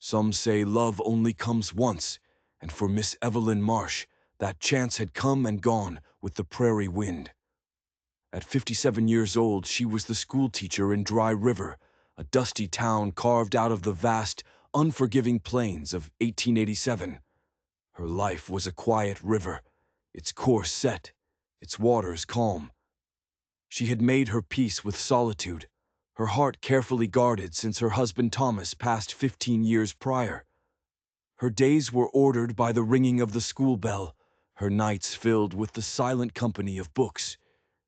Some say love only comes once, and for Miss Evelyn Marsh, that chance had come and gone with the prairie wind. At 57 years old, she was the schoolteacher in Dry River, a dusty town carved out of the vast, unforgiving plains of 1887. Her life was a quiet river, its course set, its waters calm. She had made her peace with solitude, her heart carefully guarded since her husband Thomas passed 15 years prior. Her days were ordered by the ringing of the school bell, her nights filled with the silent company of books.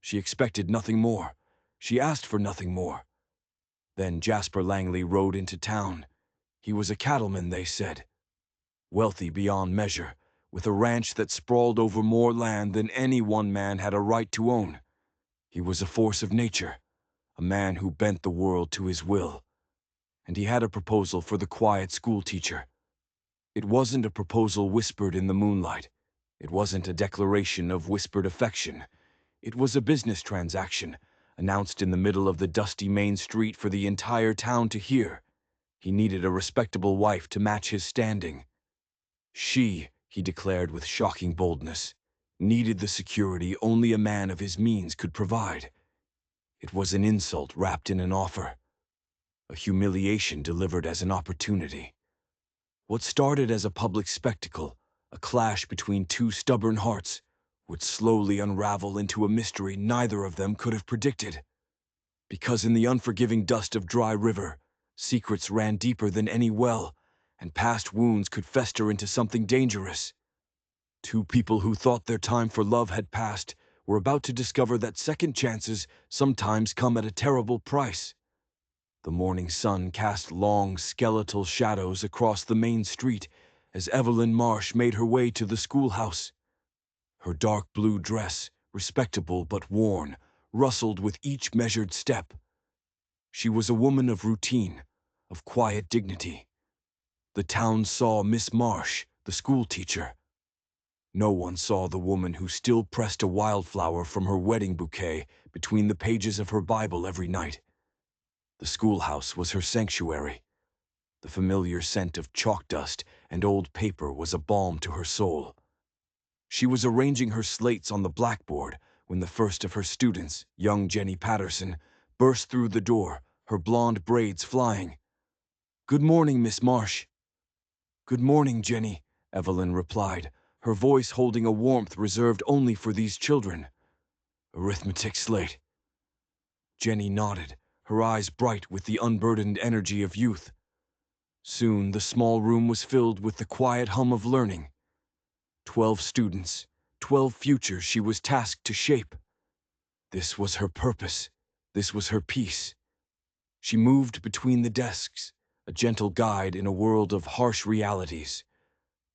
She expected nothing more. She asked for nothing more. Then Jasper Langley rode into town. He was a cattleman, they said, wealthy beyond measure, with a ranch that sprawled over more land than any one man had a right to own. He was a force of nature, a man who bent the world to his will. And he had a proposal for the quiet schoolteacher. It wasn't a proposal whispered in the moonlight. It wasn't a declaration of whispered affection. It was a business transaction, announced in the middle of the dusty main street for the entire town to hear. He needed a respectable wife to match his standing. She, he declared with shocking boldness, needed the security only a man of his means could provide. It was an insult wrapped in an offer, a humiliation delivered as an opportunity. What started as a public spectacle, a clash between two stubborn hearts, would slowly unravel into a mystery neither of them could have predicted. Because in the unforgiving dust of Dry River, secrets ran deeper than any well, and past wounds could fester into something dangerous. Two people who thought their time for love had passed were about to discover that second chances sometimes come at a terrible price. The morning sun cast long, skeletal shadows across the main street as Evelyn Marsh made her way to the schoolhouse. Her dark blue dress, respectable but worn, rustled with each measured step. She was a woman of routine, of quiet dignity. The town saw Miss Marsh, the schoolteacher. No one saw the woman who still pressed a wildflower from her wedding bouquet between the pages of her Bible every night. The schoolhouse was her sanctuary. The familiar scent of chalk dust and old paper was a balm to her soul. She was arranging her slates on the blackboard when the first of her students, young Jenny Patterson, burst through the door, her blonde braids flying. "Good morning, Miss Marsh." "Good morning, Jenny," Evelyn replied, her voice holding a warmth reserved only for these children. "Arithmetic slate." Jenny nodded, her eyes bright with the unburdened energy of youth. Soon the small room was filled with the quiet hum of learning. 12 students, 12 futures she was tasked to shape. This was her purpose. This was her peace. She moved between the desks, a gentle guide in a world of harsh realities.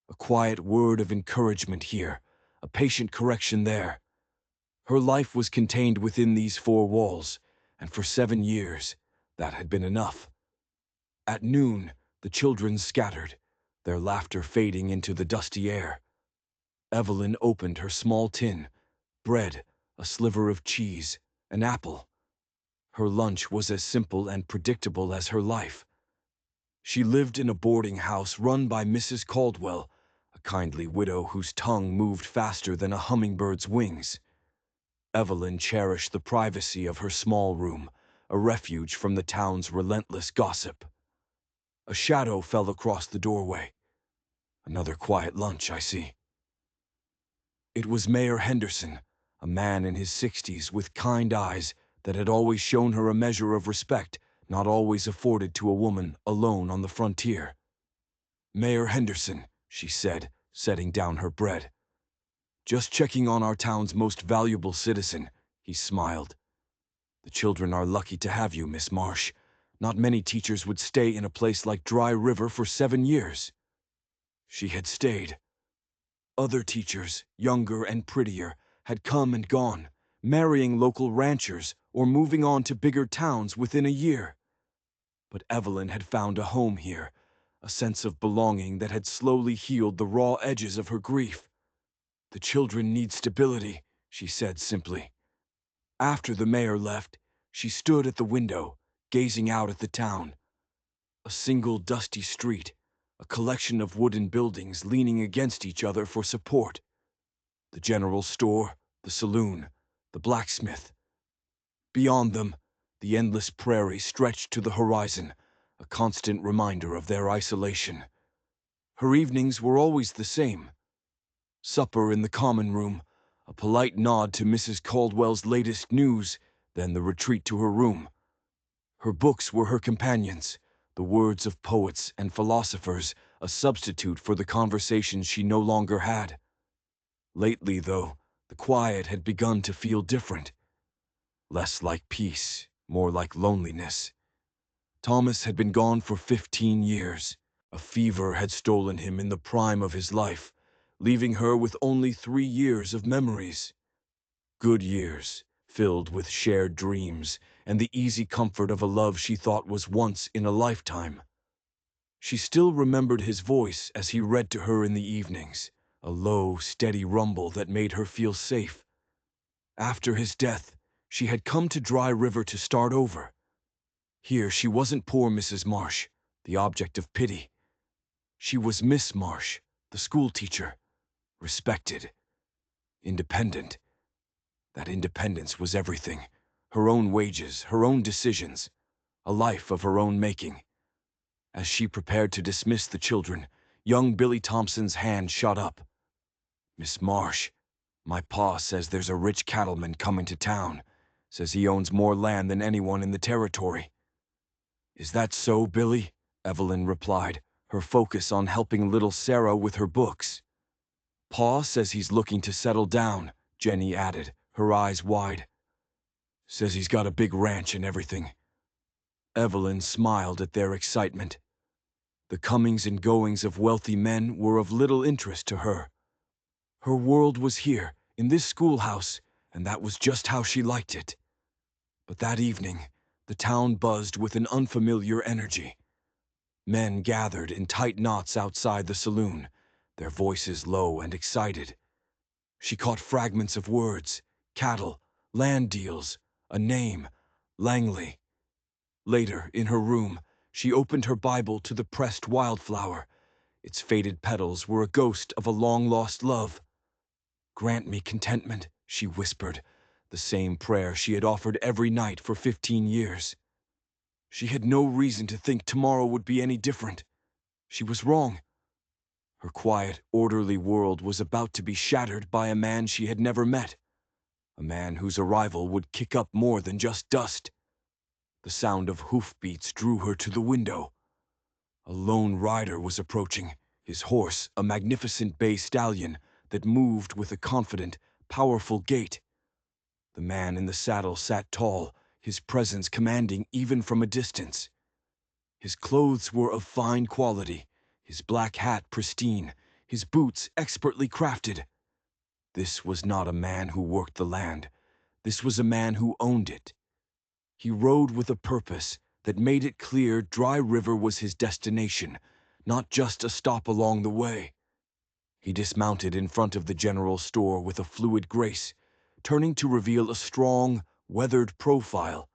A quiet word of encouragement here, a patient correction there. Her life was contained within these 4 walls, and for 7 years, that had been enough. At noon, the children scattered, their laughter fading into the dusty air. Evelyn opened her small tin, bread, a sliver of cheese, an apple. Her lunch was as simple and predictable as her life. She lived in a boarding house run by Mrs. Caldwell, a kindly widow whose tongue moved faster than a hummingbird's wings. Evelyn cherished the privacy of her small room, a refuge from the town's relentless gossip. A shadow fell across the doorway. Another quiet lunch, I see. It was Mayor Henderson, a man in his 60s with kind eyes that had always shown her a measure of respect not always afforded to a woman alone on the frontier. "Mayor Henderson," she said, setting down her bread. "Just checking on our town's most valuable citizen," he smiled. "The children are lucky to have you, Miss Marsh. Not many teachers would stay in a place like Dry River for 7 years." She had stayed. Other teachers, younger and prettier, had come and gone, marrying local ranchers or moving on to bigger towns within a year. But Evelyn had found a home here, a sense of belonging that had slowly healed the raw edges of her grief. "The children need stability," she said simply. After the mayor left, she stood at the window, gazing out at the town. A single dusty street, a collection of wooden buildings leaning against each other for support. The general store, the saloon, the blacksmith. Beyond them, the endless prairie stretched to the horizon, a constant reminder of their isolation. Her evenings were always the same. Supper in the common room, a polite nod to Mrs. Caldwell's latest news, then the retreat to her room. Her books were her companions, the words of poets and philosophers, a substitute for the conversations she no longer had. Lately, though, the quiet had begun to feel different. Less like peace, more like loneliness. Thomas had been gone for 15 years. A fever had stolen him in the prime of his life, leaving her with only 3 years of memories. Good years, filled with shared dreams and the easy comfort of a love she thought was once in a lifetime. She still remembered his voice as he read to her in the evenings, a low, steady rumble that made her feel safe. After his death, she had come to Dry River to start over. Here she wasn't poor Mrs. Marsh, the object of pity. She was Miss Marsh, the schoolteacher, respected, independent. That independence was everything. Her own wages, her own decisions, a life of her own making. As she prepared to dismiss the children, young Billy Thompson's hand shot up. "Miss Marsh, my pa says there's a rich cattleman coming to town. Says he owns more land than anyone in the territory." "Is that so, Billy?" Evelyn replied, her focus on helping little Sarah with her books. "Pa says he's looking to settle down," Jenny added, her eyes wide. "Says he's got a big ranch and everything." Evelyn smiled at their excitement. The comings and goings of wealthy men were of little interest to her. Her world was here, in this schoolhouse, and that was just how she liked it. But that evening, the town buzzed with an unfamiliar energy. Men gathered in tight knots outside the saloon, their voices low and excited. She caught fragments of words: cattle, land deals, a name, Langley. Later, in her room, she opened her Bible to the pressed wildflower. Its faded petals were a ghost of a long-lost love. "Grant me contentment," she whispered, the same prayer she had offered every night for 15 years. She had no reason to think tomorrow would be any different. She was wrong. Her quiet, orderly world was about to be shattered by a man she had never met. A man whose arrival would kick up more than just dust. The sound of hoofbeats drew her to the window. A lone rider was approaching, his horse a magnificent bay stallion that moved with a confident, powerful gait. The man in the saddle sat tall, his presence commanding even from a distance. His clothes were of fine quality, his black hat pristine, his boots expertly crafted. This was not a man who worked the land. This was a man who owned it. He rode with a purpose that made it clear Dry River was his destination, not just a stop along the way. He dismounted in front of the general store with a fluid grace, turning to reveal a strong, weathered profile.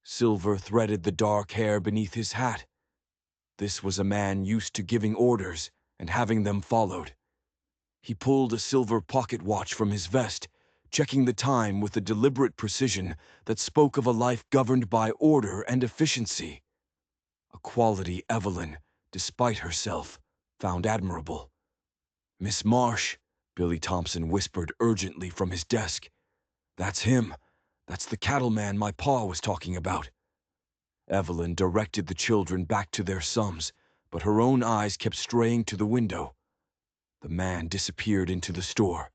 Silver threaded the dark hair beneath his hat. This was a man used to giving orders and having them followed. He pulled a silver pocket watch from his vest, checking the time with a deliberate precision that spoke of a life governed by order and efficiency. A quality Evelyn, despite herself, found admirable. "Miss Marsh," Billy Thompson whispered urgently from his desk. "That's him. That's the cattleman my pa was talking about." Evelyn directed the children back to their sums, but her own eyes kept straying to the window. The man disappeared into the store.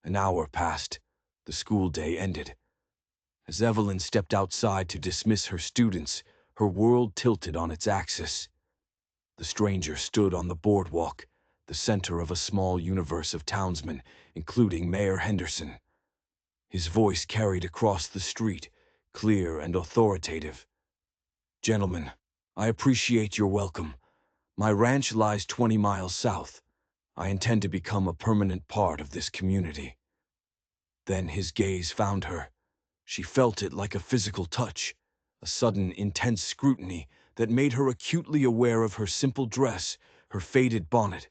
An hour passed. The school day ended. As Evelyn stepped outside to dismiss her students, her world tilted on its axis. The stranger stood on the boardwalk, the center of a small universe of townsmen, including Mayor Henderson. His voice carried across the street, clear and authoritative. "Gentlemen, I appreciate your welcome. My ranch lies 20 miles south. I intend to become a permanent part of this community." Then his gaze found her. She felt it like a physical touch, a sudden intense scrutiny that made her acutely aware of her simple dress, her faded bonnet.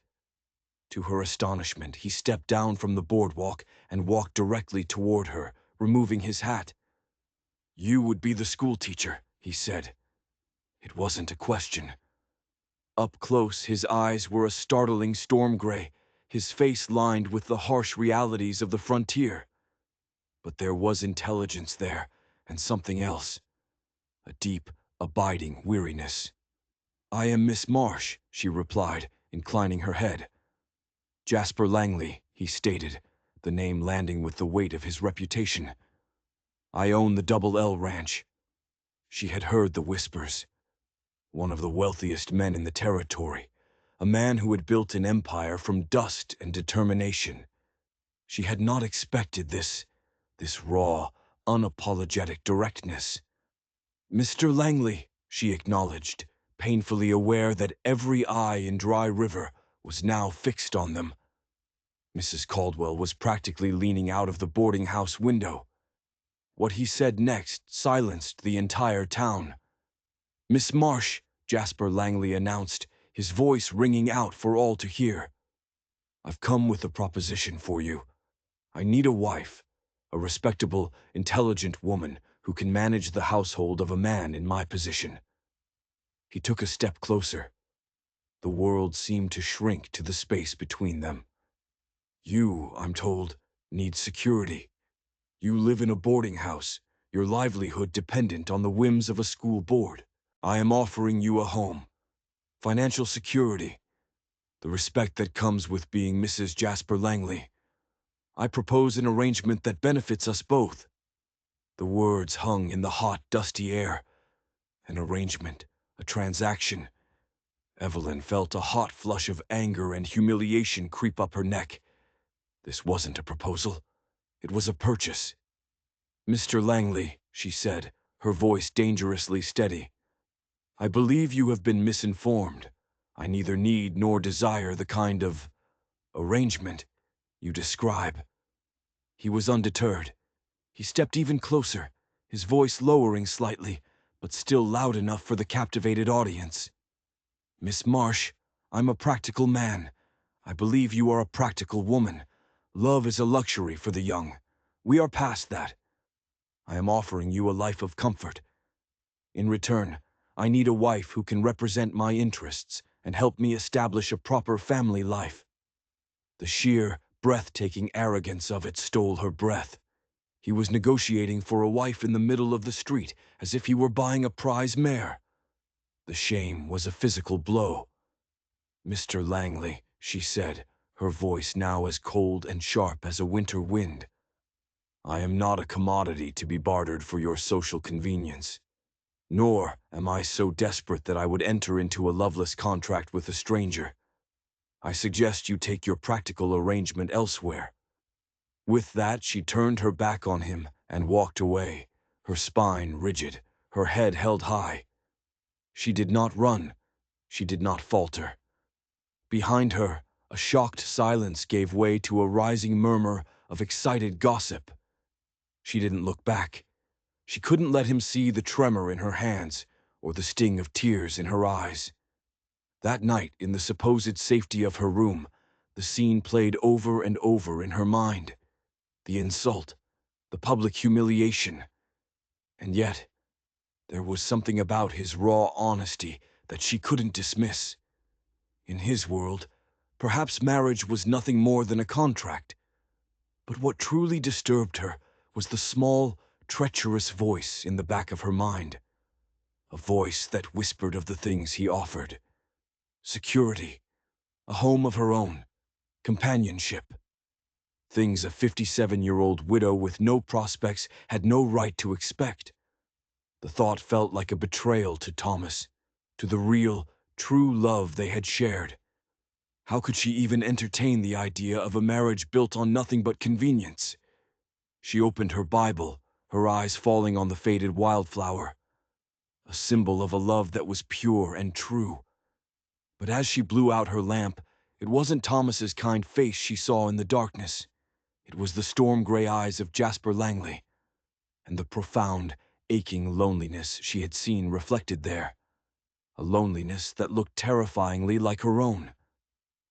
To her astonishment, he stepped down from the boardwalk and walked directly toward her, removing his hat. "You would be the schoolteacher," he said. It wasn't a question. Up close, his eyes were a startling storm gray, his face lined with the harsh realities of the frontier. But there was intelligence there, and something else. A deep, abiding weariness. "I am Miss Marsh," she replied, inclining her head. "Jasper Langley," he stated, the name landing with the weight of his reputation. "I own the Double L Ranch." She had heard the whispers. One of the wealthiest men in the territory, a man who had built an empire from dust and determination. She had not expected this raw, unapologetic directness. "Mr. Langley," she acknowledged, painfully aware that every eye in Dry River was now fixed on them. Mrs. Caldwell was practically leaning out of the boarding house window. What he said next silenced the entire town. "Miss Marsh," Jasper Langley announced, his voice ringing out for all to hear. "I've come with a proposition for you. I need a wife, a respectable, intelligent woman who can manage the household of a man in my position." He took a step closer. The world seemed to shrink to the space between them. "You, I'm told, need security. You live in a boarding house, your livelihood dependent on the whims of a school board. I am offering you a home, financial security, the respect that comes with being Mrs. Jasper Langley. I propose an arrangement that benefits us both." The words hung in the hot, dusty air. An arrangement, a transaction. Evelyn felt a hot flush of anger and humiliation creep up her neck. This wasn't a proposal. It was a purchase. "Mr. Langley," she said, her voice dangerously steady, "I believe you have been misinformed. I neither need nor desire the kind of arrangement you describe." He was undeterred. He stepped even closer, his voice lowering slightly, but still loud enough for the captivated audience. "Miss Marsh, I'm a practical man. I believe you are a practical woman. Love is a luxury for the young. We are past that. I am offering you a life of comfort. In return, I need a wife who can represent my interests and help me establish a proper family life." The sheer, breathtaking arrogance of it stole her breath. He was negotiating for a wife in the middle of the street, as if he were buying a prize mare. The shame was a physical blow. "Mr. Langley," she said, her voice now as cold and sharp as a winter wind, "I am not a commodity to be bartered for your social convenience. Nor am I so desperate that I would enter into a loveless contract with a stranger. I suggest you take your practical arrangement elsewhere." With that, she turned her back on him and walked away, her spine rigid, her head held high. She did not run. She did not falter. Behind her, a shocked silence gave way to a rising murmur of excited gossip. She didn't look back. She couldn't let him see the tremor in her hands or the sting of tears in her eyes. That night, in the supposed safety of her room, the scene played over and over in her mind. The insult, the public humiliation. And yet, there was something about his raw honesty that she couldn't dismiss. In his world, perhaps marriage was nothing more than a contract. But what truly disturbed her was the small, treacherous voice in the back of her mind. A voice that whispered of the things he offered. Security, a home of her own, companionship. Things a 57-year-old widow with no prospects had no right to expect. The thought felt like a betrayal to Thomas, to the real, true love they had shared. How could she even entertain the idea of a marriage built on nothing but convenience? She opened her Bible, her eyes falling on the faded wildflower, a symbol of a love that was pure and true. But as she blew out her lamp, it wasn't Thomas's kind face she saw in the darkness. It was the storm-gray eyes of Jasper Langley, and the profound, aching loneliness she had seen reflected there. a loneliness that looked terrifyingly like her own.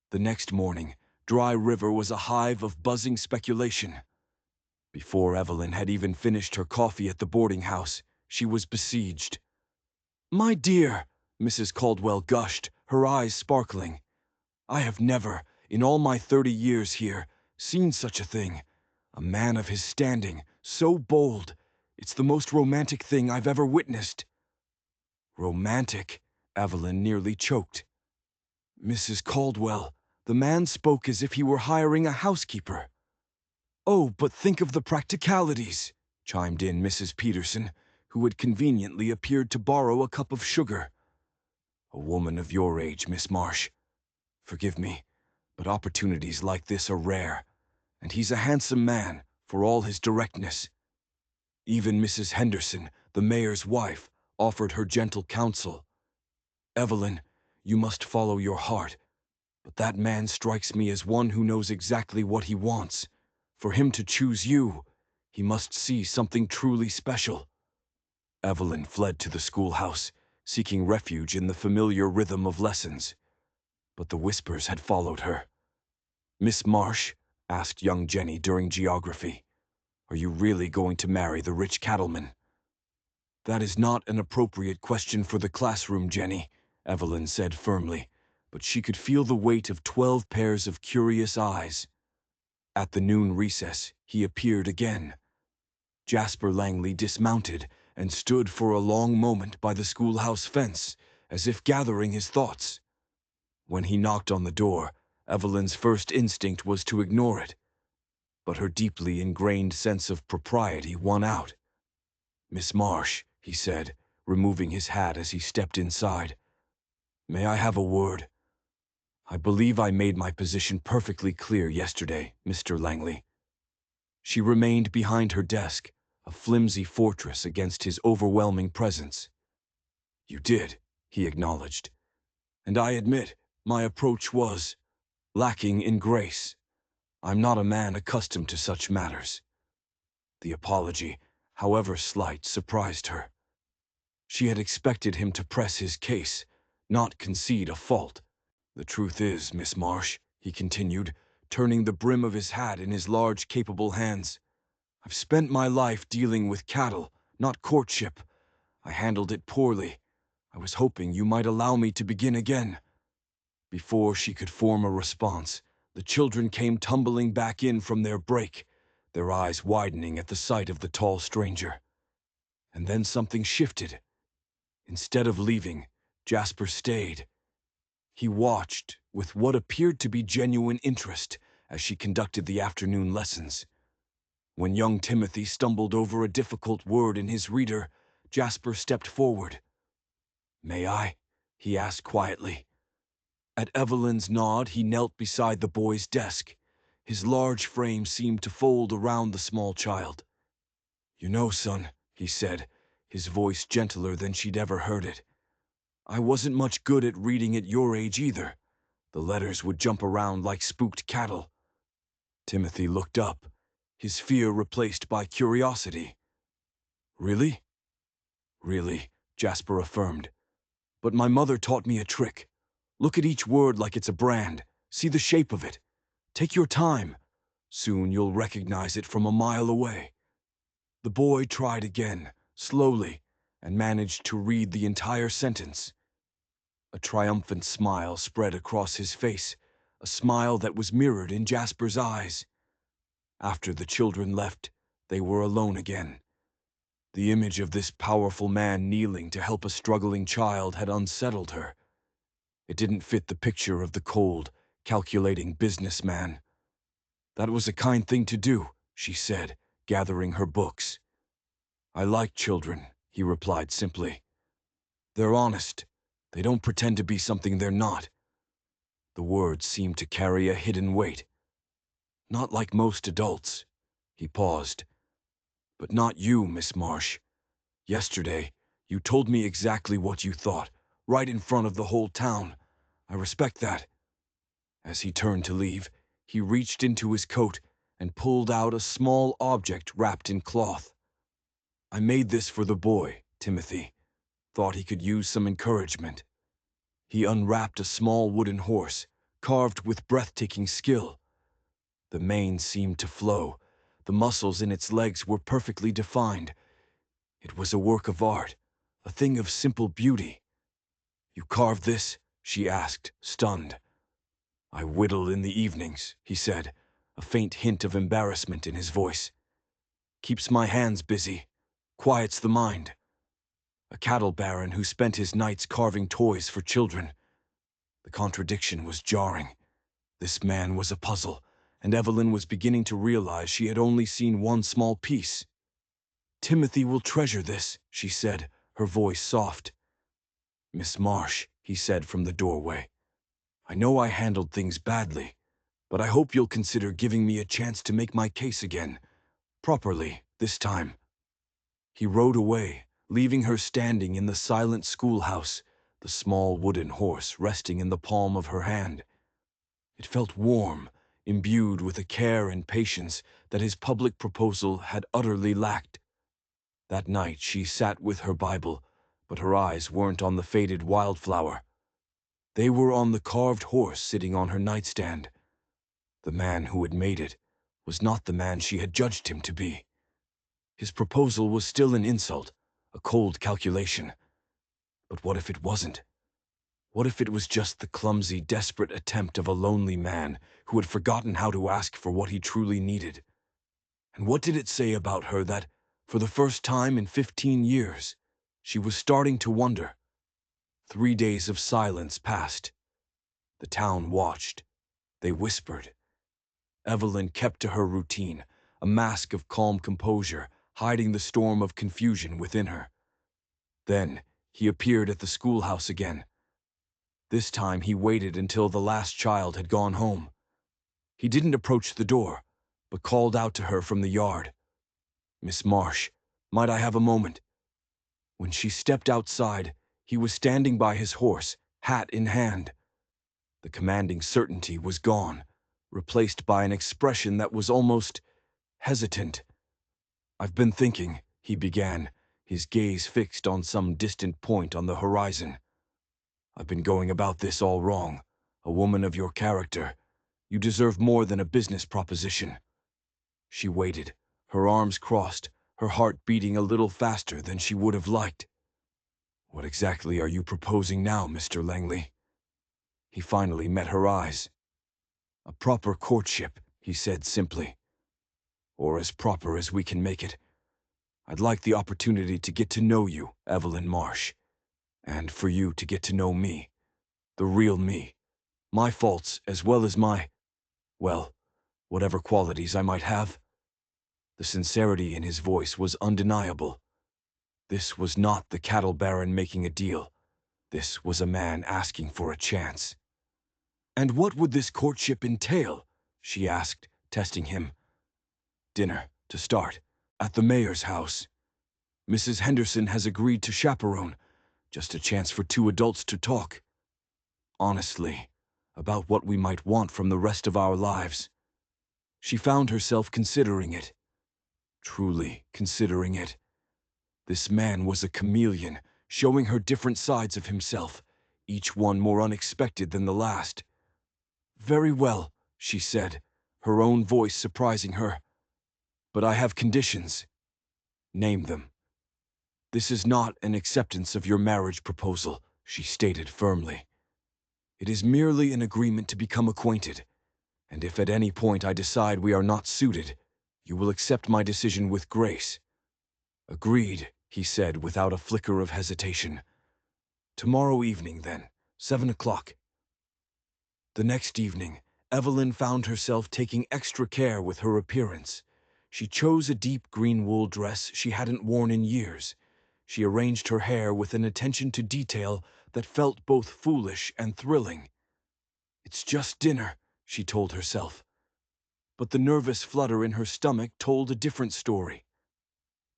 The next morning, Dry River was a hive of buzzing speculation. Before Evelyn had even finished her coffee at the boarding house, she was besieged. "My dear," Mrs. Caldwell gushed, her eyes sparkling, "I have never, in all my 30 years here, seen such a thing. A man of his standing, so bold. It's the most romantic thing I've ever witnessed." Romantic? Evelyn nearly choked. "Mrs. Caldwell, the man spoke as if he were hiring a housekeeper." "Oh, but think of the practicalities," chimed in Mrs. Peterson, who had conveniently appeared to borrow a cup of sugar. "A woman of your age, Miss Marsh. Forgive me, but opportunities like this are rare, and he's a handsome man, for all his directness." Even Mrs. Henderson, the mayor's wife, offered her gentle counsel. "Evelyn, you must follow your heart, but that man strikes me as one who knows exactly what he wants. For him to choose you, he must see something truly special." Evelyn fled to the schoolhouse, seeking refuge in the familiar rhythm of lessons. But the whispers had followed her. "Miss Marsh," asked young Jenny during geography, "are you really going to marry the rich cattleman?" "That is not an appropriate question for the classroom, Jenny," Evelyn said firmly, but she could feel the weight of 12 pairs of curious eyes. At the noon recess, he appeared again. Jasper Langley dismounted and stood for a long moment by the schoolhouse fence, as if gathering his thoughts. When he knocked on the door, Evelyn's first instinct was to ignore it, but her deeply ingrained sense of propriety won out. "Miss Marsh," he said, removing his hat as he stepped inside, "may I have a word? I believe I made my position perfectly clear yesterday, Mr. Langley." She remained behind her desk, a flimsy fortress against his overwhelming presence. "You did," he acknowledged, "and I admit my approach was lacking in grace. I'm not a man accustomed to such matters." The apology, however slight, surprised her. She had expected him to press his case, not concede a fault. "The truth is, Miss Marsh," he continued, turning the brim of his hat in his large, capable hands, "I've spent my life dealing with cattle, not courtship. I handled it poorly. I was hoping you might allow me to begin again." Before she could form a response, the children came tumbling back in from their break, their eyes widening at the sight of the tall stranger. And then something shifted. Instead of leaving, Jasper stayed. He watched, with what appeared to be genuine interest, as she conducted the afternoon lessons. When young Timothy stumbled over a difficult word in his reader, Jasper stepped forward. "May I?" he asked quietly. At Evelyn's nod, he knelt beside the boy's desk. His large frame seemed to fold around the small child. "You know, son," he said, his voice gentler than she'd ever heard it, "I wasn't much good at reading at your age either. The letters would jump around like spooked cattle." Timothy looked up, his fear replaced by curiosity. "Really?" "Really," Jasper affirmed. "But my mother taught me a trick. Look at each word like it's a brand. See the shape of it. Take your time. Soon you'll recognize it from a mile away." The boy tried again, slowly, and managed to read the entire sentence. A triumphant smile spread across his face, a smile that was mirrored in Jasper's eyes. After the children left, they were alone again. The image of this powerful man kneeling to help a struggling child had unsettled her. It didn't fit the picture of the cold, calculating businessman. "That was a kind thing to do," she said, gathering her books. "I like children," he replied simply. "They're honest. They don't pretend to be something they're not." The words seemed to carry a hidden weight. "Not like most adults." He paused. "But not you, Miss Marsh. Yesterday, you told me exactly what you thought, right in front of the whole town. I respect that." As he turned to leave, he reached into his coat and pulled out a small object wrapped in cloth. "I made this for the boy, Timothy. Thought he could use some encouragement." He unwrapped a small wooden horse, carved with breathtaking skill. The mane seemed to flow. The muscles in its legs were perfectly defined. It was a work of art, a thing of simple beauty. "You carved this?" she asked, stunned. "I whittle in the evenings," he said, a faint hint of embarrassment in his voice. "Keeps my hands busy, quiets the mind." A cattle baron who spent his nights carving toys for children. The contradiction was jarring. This man was a puzzle, and Evelyn was beginning to realize she had only seen one small piece. "Timothy will treasure this," she said, her voice soft. "Miss Marsh," he said from the doorway, "I know I handled things badly, but I hope you'll consider giving me a chance to make my case again, properly, this time." He rode away, leaving her standing in the silent schoolhouse, the small wooden horse resting in the palm of her hand. It felt warm, imbued with a care and patience that his public proposal had utterly lacked. That night she sat with her Bible, but her eyes weren't on the faded wildflower. They were on the carved horse sitting on her nightstand. The man who had made it was not the man she had judged him to be. His proposal was still an insult, a cold calculation. But what if it wasn't? What if it was just the clumsy, desperate attempt of a lonely man who had forgotten how to ask for what he truly needed? And what did it say about her that, for the first time in 15 years, she was starting to wonder? 3 days of silence passed. The town watched. They whispered. Evelyn kept to her routine, a mask of calm composure, hiding the storm of confusion within her. Then he appeared at the schoolhouse again. This time he waited until the last child had gone home. He didn't approach the door, but called out to her from the yard. "Miss Marsh, might I have a moment?" When she stepped outside, he was standing by his horse, hat in hand. The commanding certainty was gone, replaced by an expression that was almost hesitant. "I've been thinking," he began, his gaze fixed on some distant point on the horizon. "I've been going about this all wrong. A woman of your character, you deserve more than a business proposition." She waited, her arms crossed, her heart beating a little faster than she would have liked. "What exactly are you proposing now, Mr. Langley?" He finally met her eyes. "A proper courtship," he said simply. "Or as proper as we can make it. I'd like the opportunity to get to know you, Evelyn Marsh, and for you to get to know me, the real me, my faults as well as well, whatever qualities I might have." The sincerity in his voice was undeniable. This was not the cattle baron making a deal. This was a man asking for a chance. "And what would this courtship entail?" she asked, testing him. "Dinner, to start, at the mayor's house. Mrs. Henderson has agreed to chaperone, just a chance for 2 adults to talk. Honestly, about what we might want from the rest of our lives." She found herself considering it. Truly considering it. This man was a chameleon, showing her different sides of himself, each one more unexpected than the last. "Very well," she said, her own voice surprising her. "But I have conditions." "Name them." "This is not an acceptance of your marriage proposal," she stated firmly. "It is merely an agreement to become acquainted, and if at any point I decide we are not suited, you will accept my decision with grace." "Agreed," he said without a flicker of hesitation. "Tomorrow evening, then, 7 o'clock." The next evening, Evelyn found herself taking extra care with her appearance. She chose a deep green wool dress she hadn't worn in years. She arranged her hair with an attention to detail that felt both foolish and thrilling. "It's just dinner," she told herself. But the nervous flutter in her stomach told a different story.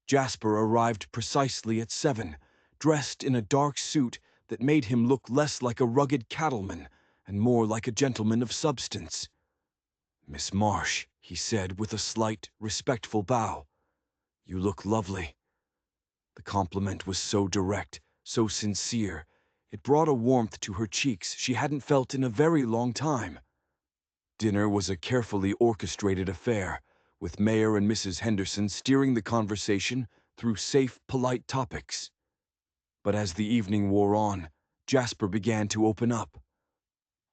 Jasper arrived precisely at 7, dressed in a dark suit that made him look less like a rugged cattleman and more like a gentleman of substance. "Miss Marsh," he said with a slight, respectful bow. "You look lovely." The compliment was so direct, so sincere, It brought a warmth to her cheeks she hadn't felt in a very long time. Dinner was a carefully orchestrated affair, with Mayor and Mrs. Henderson steering the conversation through safe, polite topics. But as the evening wore on, Jasper began to open up.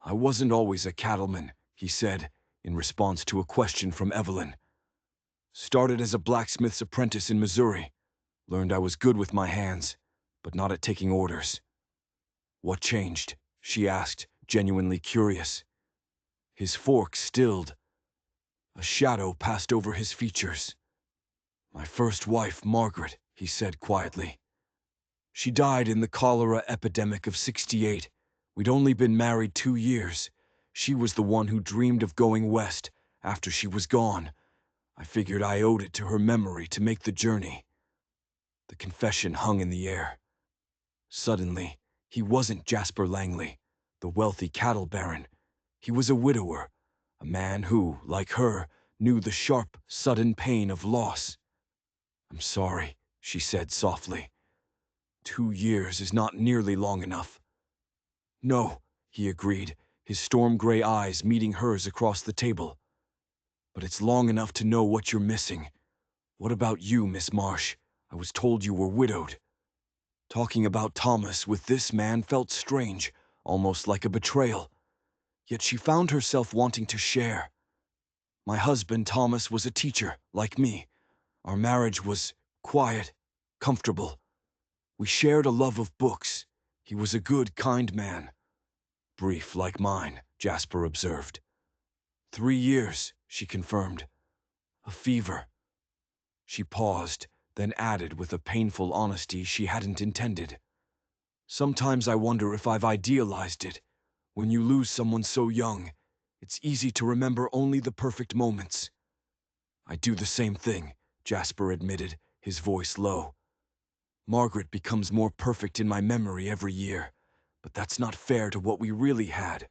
"I wasn't always a cattleman," he said, in response to a question from Evelyn. "Started as a blacksmith's apprentice in Missouri. Learned I was good with my hands, but not at taking orders." "What changed?" she asked, genuinely curious. His fork stilled. A shadow passed over his features. "My first wife, Margaret," he said quietly. "She died in the cholera epidemic of '68. We'd only been married 2 years. She was the one who dreamed of going west after she was gone. I figured I owed it to her memory to make the journey." The confession hung in the air. Suddenly, he wasn't Jasper Langley, the wealthy cattle baron. He was a widower, a man who, like her, knew the sharp, sudden pain of loss. "I'm sorry," she said softly. 2 years is not nearly long enough." "No," he agreed, his storm-gray eyes meeting hers across the table. "But it's long enough to know what you're missing. What about you, Miss Marsh? I was told you were widowed." Talking about Thomas with this man felt strange, almost like a betrayal. Yet she found herself wanting to share. "My husband, Thomas, was a teacher, like me. Our marriage was quiet, comfortable. We shared a love of books. He was a good, kind man." "Brief, like mine," Jasper observed. 3 years, she confirmed. "A fever." She paused, then added with a painful honesty she hadn't intended. "Sometimes I wonder if I've idealized it. When you lose someone so young, it's easy to remember only the perfect moments." "I do the same thing," Jasper admitted, his voice low. "Margaret becomes more perfect in my memory every year, but that's not fair to what we really had,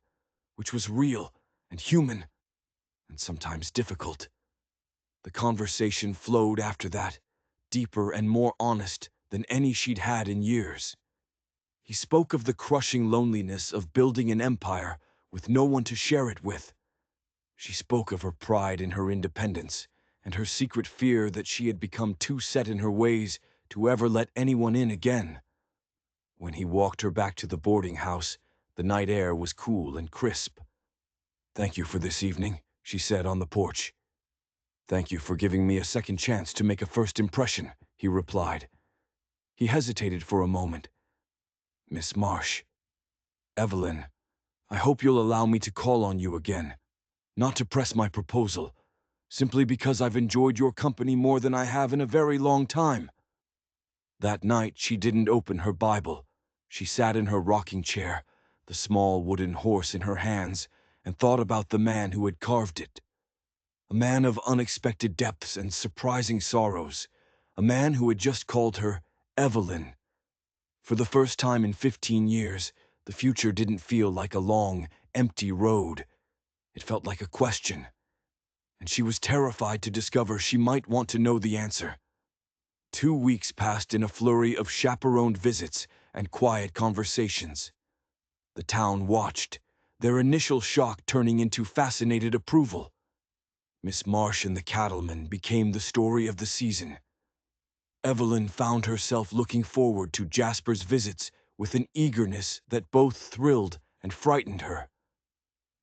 which was real and human and sometimes difficult." The conversation flowed after that, deeper and more honest than any she'd had in years. He spoke of the crushing loneliness of building an empire with no one to share it with. She spoke of her pride in her independence and her secret fear that she had become too set in her ways to ever let anyone in again. When he walked her back to the boarding house, the night air was cool and crisp. "Thank you for this evening," she said on the porch. "Thank you for giving me a second chance to make a first impression," he replied. He hesitated for a moment. "Miss Marsh, Evelyn, I hope you'll allow me to call on you again. Not to press my proposal, simply because I've enjoyed your company more than I have in a very long time." That night she didn't open her Bible. She sat in her rocking chair, the small wooden horse in her hands, and thought about the man who had carved it. A man of unexpected depths and surprising sorrows. A man who had just called her Evelyn. For the first time in 15 years, the future didn't feel like a long, empty road. It felt like a question, and she was terrified to discover she might want to know the answer. 2 weeks passed in a flurry of chaperoned visits and quiet conversations. The town watched, their initial shock turning into fascinated approval. Miss Marsh and the cattleman became the story of the season. Evelyn found herself looking forward to Jasper's visits with an eagerness that both thrilled and frightened her.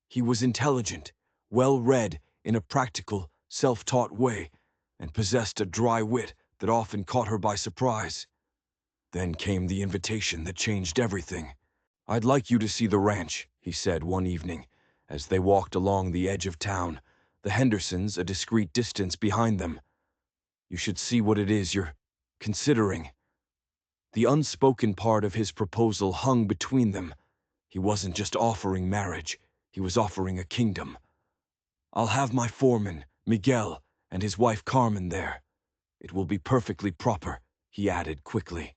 He was intelligent, well-read in a practical, self-taught way, and possessed a dry wit that often caught her by surprise. Then came the invitation that changed everything. "I'd like you to see the ranch," he said one evening, as they walked along the edge of town, the Hendersons a discreet distance behind them. "You should see what it is you're considering." The unspoken part of his proposal hung between them. He wasn't just offering marriage, he was offering a kingdom. "I'll have my foreman, Miguel, and his wife Carmen there. It will be perfectly proper," he added quickly.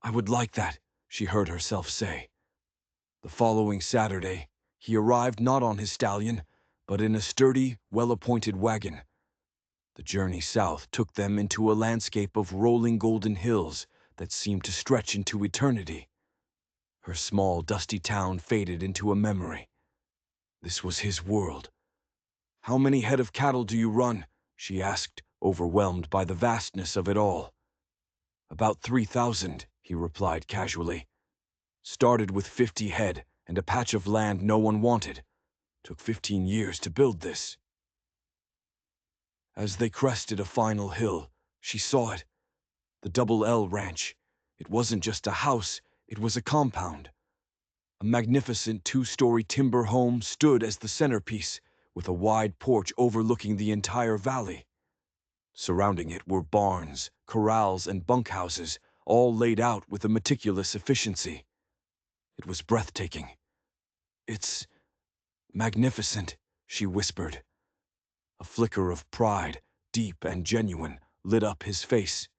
"I would like that," she heard herself say. The following Saturday, he arrived not on his stallion, but in a sturdy, well-appointed wagon. The journey south took them into a landscape of rolling golden hills that seemed to stretch into eternity. Her small, dusty town faded into a memory. This was his world. "How many head of cattle do you run?" she asked, overwhelmed by the vastness of it all. "About 3,000, he replied casually. "Started with 50 head and a patch of land no one wanted. Took 15 years to build this." As they crested a final hill, she saw it. The Double L Ranch. It wasn't just a house, it was a compound. A magnificent two-story timber home stood as the centerpiece, with a wide porch overlooking the entire valley. Surrounding it were barns, corrals, and bunkhouses, all laid out with a meticulous efficiency. It was breathtaking. "It's magnificent," she whispered. A flicker of pride, deep and genuine, lit up his face.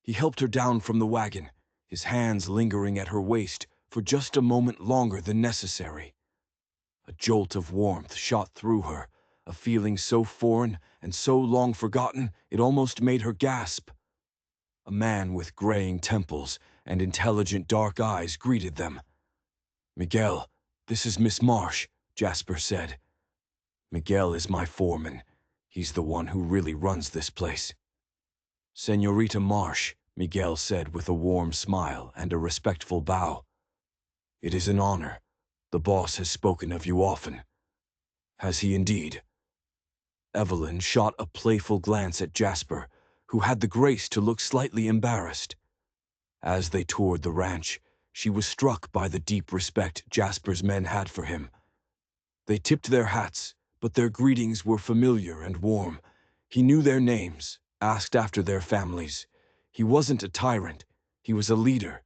He helped her down from the wagon, his hands lingering at her waist for just a moment longer than necessary. A jolt of warmth shot through her, a feeling so foreign and so long forgotten it almost made her gasp. A man with graying temples and intelligent dark eyes greeted them. "Miguel, this is Miss Marsh," Jasper said. "Miguel is my foreman. He's the one who really runs this place." "Señorita Marsh," Miguel said with a warm smile and a respectful bow. "It is an honor. The boss has spoken of you often." "Has he indeed?" Evelyn shot a playful glance at Jasper, who had the grace to look slightly embarrassed. As they toured the ranch, she was struck by the deep respect Jasper's men had for him. They tipped their hats, but their greetings were familiar and warm. He knew their names, asked after their families. He wasn't a tyrant, he was a leader.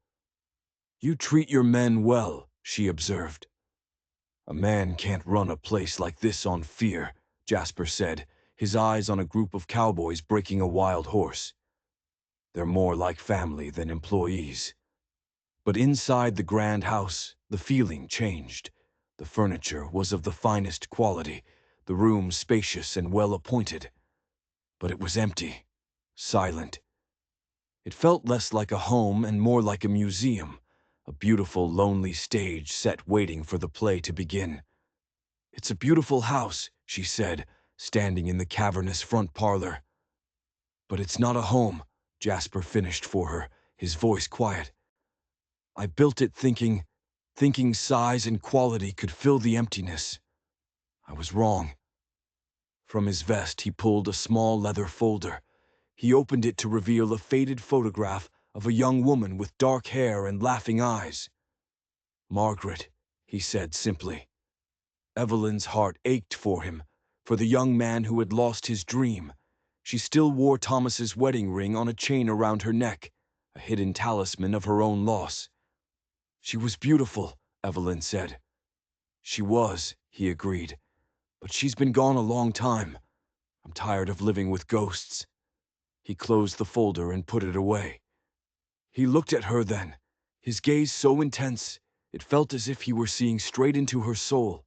"You treat your men well," she observed. "A man can't run a place like this on fear," Jasper said, his eyes on a group of cowboys breaking a wild horse. "They're more like family than employees." But inside the grand house, the feeling changed. The furniture was of the finest quality, the room spacious and well-appointed. But it was empty, silent. It felt less like a home and more like a museum, a beautiful, lonely stage set waiting for the play to begin. "It's a beautiful house," she said, standing in the cavernous front parlor. "But it's not a home," Jasper finished for her, his voice quiet. "I built it thinking size and quality could fill the emptiness. I was wrong." From his vest he pulled a small leather folder. He opened it to reveal a faded photograph of a young woman with dark hair and laughing eyes. "Margaret," he said simply. Evelyn's heart ached for him, for the young man who had lost his dream. She still wore Thomas's wedding ring on a chain around her neck, a hidden talisman of her own loss. "She was beautiful," Evelyn said. "She was," he agreed. "But she's been gone a long time. I'm tired of living with ghosts." He closed the folder and put it away. He looked at her then, his gaze so intense, it felt as if he were seeing straight into her soul.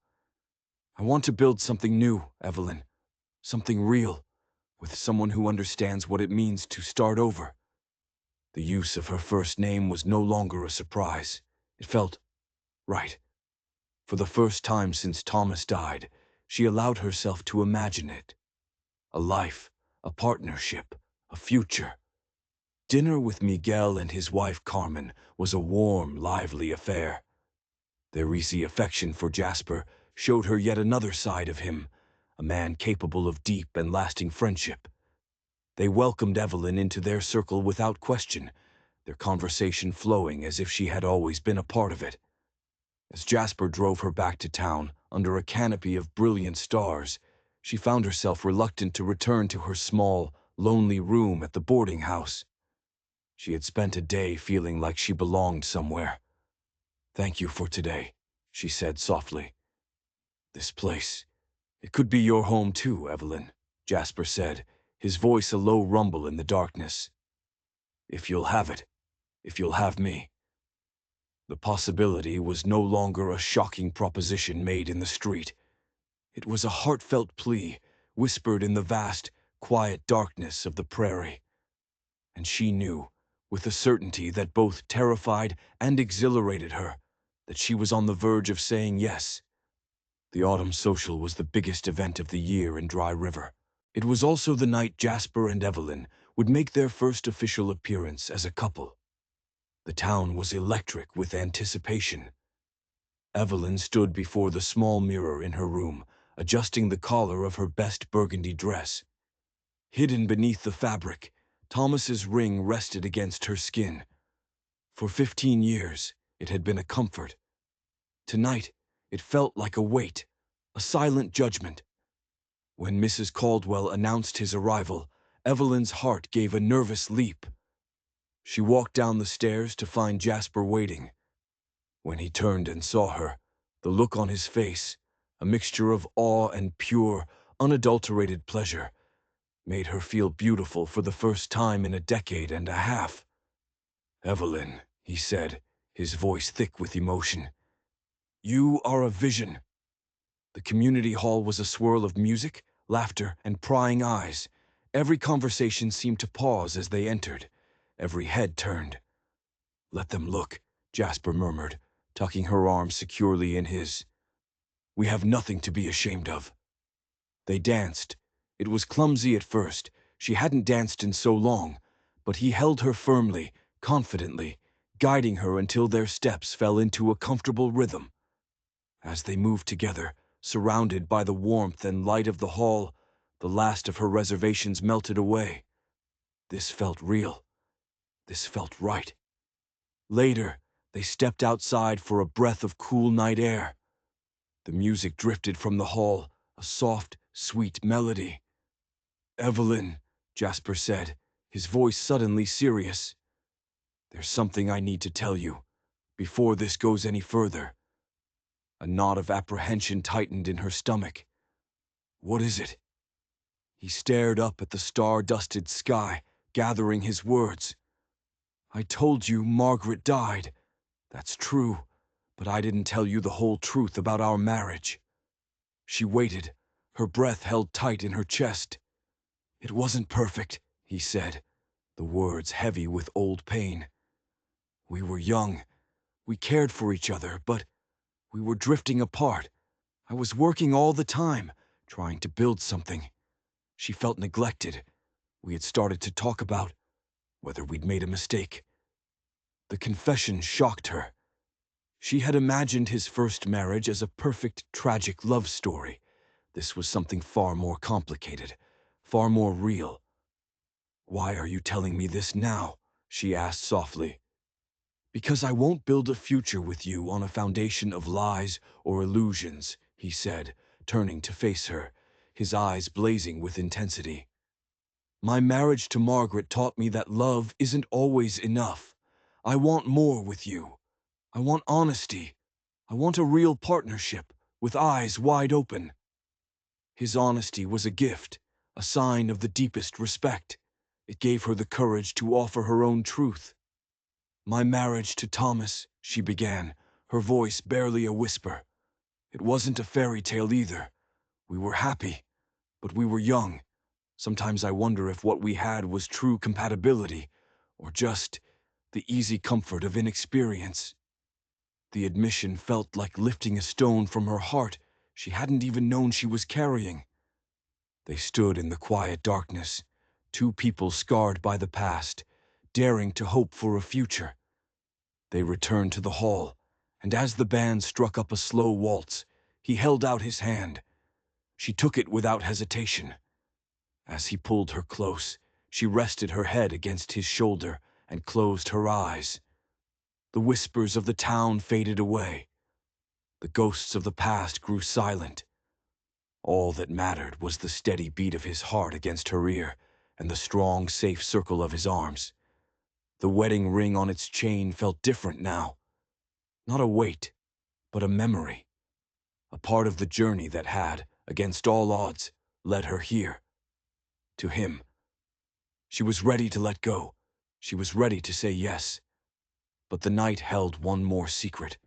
"I want to build something new, Evelyn. Something real, with someone who understands what it means to start over." The use of her first name was no longer a surprise. It felt right. For the first time since Thomas died, she allowed herself to imagine it. A life, a partnership, a future. Dinner with Miguel and his wife Carmen was a warm, lively affair. Their easy affection for Jasper showed her yet another side of him, a man capable of deep and lasting friendship. They welcomed Evelyn into their circle without question, their conversation flowing as if she had always been a part of it. As Jasper drove her back to town under a canopy of brilliant stars, she found herself reluctant to return to her small, lonely room at the boarding house. She had spent a day feeling like she belonged somewhere. "Thank you for today," she said softly. "This place, it could be your home too, Evelyn," Jasper said, his voice a low rumble in the darkness. "If you'll have it, if you'll have me." The possibility was no longer a shocking proposition made in the street. It was a heartfelt plea, whispered in the vast, quiet darkness of the prairie. And she knew, with a certainty that both terrified and exhilarated her, that she was on the verge of saying yes. The autumn social was the biggest event of the year in Dry River. It was also the night Jasper and Evelyn would make their first official appearance as a couple. The town was electric with anticipation. Evelyn stood before the small mirror in her room, adjusting the collar of her best burgundy dress. Hidden beneath the fabric, Thomas's ring rested against her skin. For 15 years, it had been a comfort. Tonight, it felt like a weight, a silent judgment. When Mrs. Caldwell announced his arrival, Evelyn's heart gave a nervous leap. She walked down the stairs to find Jasper waiting. When he turned and saw her, the look on his face, a mixture of awe and pure, unadulterated pleasure, made her feel beautiful for the first time in a decade and a half. "Evelyn," he said, his voice thick with emotion, "you are a vision." The community hall was a swirl of music, laughter, and prying eyes. Every conversation seemed to pause as they entered. Every head turned. "Let them look," Jasper murmured, tucking her arm securely in his. "We have nothing to be ashamed of." They danced. It was clumsy at first. She hadn't danced in so long, but he held her firmly, confidently, guiding her until their steps fell into a comfortable rhythm. As they moved together, surrounded by the warmth and light of the hall, the last of her reservations melted away. This felt real. This felt right. Later, they stepped outside for a breath of cool night air. The music drifted from the hall, a soft, sweet melody. "Evelyn," Jasper said, his voice suddenly serious, "there's something I need to tell you, before this goes any further." A knot of apprehension tightened in her stomach. "What is it?" He stared up at the star-dusted sky, gathering his words. "I told you Margaret died. That's true, but I didn't tell you the whole truth about our marriage." She waited, her breath held tight in her chest. "It wasn't perfect," he said, the words heavy with old pain. "We were young. We cared for each other, but we were drifting apart. I was working all the time, trying to build something. She felt neglected. We had started to talk about whether we'd made a mistake." The confession shocked her. She had imagined his first marriage as a perfect, tragic love story. This was something far more complicated, far more real. "Why are you telling me this now?" she asked softly. "Because I won't build a future with you on a foundation of lies or illusions," he said, turning to face her, his eyes blazing with intensity. "My marriage to Margaret taught me that love isn't always enough. I want more with you. I want honesty. I want a real partnership, with eyes wide open." His honesty was a gift, a sign of the deepest respect. It gave her the courage to offer her own truth. "My marriage to Thomas," she began, her voice barely a whisper. "It wasn't a fairy tale either. We were happy, but we were young. Sometimes I wonder if what we had was true compatibility, or just the easy comfort of inexperience." The admission felt like lifting a stone from her heart she hadn't even known she was carrying. They stood in the quiet darkness, two people scarred by the past, daring to hope for a future. They returned to the hall, and as the band struck up a slow waltz, he held out his hand. She took it without hesitation. As he pulled her close, she rested her head against his shoulder and closed her eyes. The whispers of the town faded away. The ghosts of the past grew silent. All that mattered was the steady beat of his heart against her ear and the strong, safe circle of his arms. The wedding ring on its chain felt different now. Not a weight, but a memory. A part of the journey that had, against all odds, led her here. To him. She was ready to let go. She was ready to say yes. But the night held one more secret.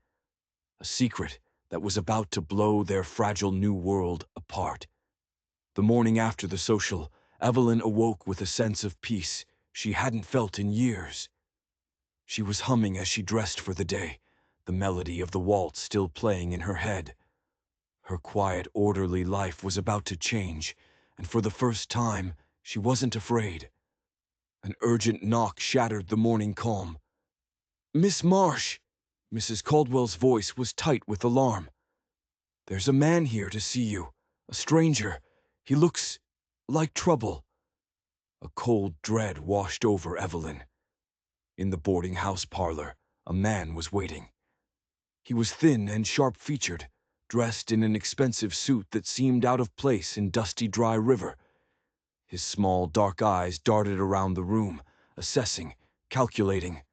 A secret that was about to blow their fragile new world apart. The morning after the social, Evelyn awoke with a sense of peace she hadn't felt in years. She was humming as she dressed for the day, the melody of the waltz still playing in her head. Her quiet, orderly life was about to change, and for the first time, she wasn't afraid. An urgent knock shattered the morning calm. "Miss Marsh!" Mrs. Caldwell's voice was tight with alarm. "There's a man here to see you. A stranger. He looks like trouble." A cold dread washed over Evelyn. In the boarding house parlor, a man was waiting. He was thin and sharp-featured, dressed in an expensive suit that seemed out of place in dusty Dry River. His small, dark eyes darted around the room, assessing, calculating.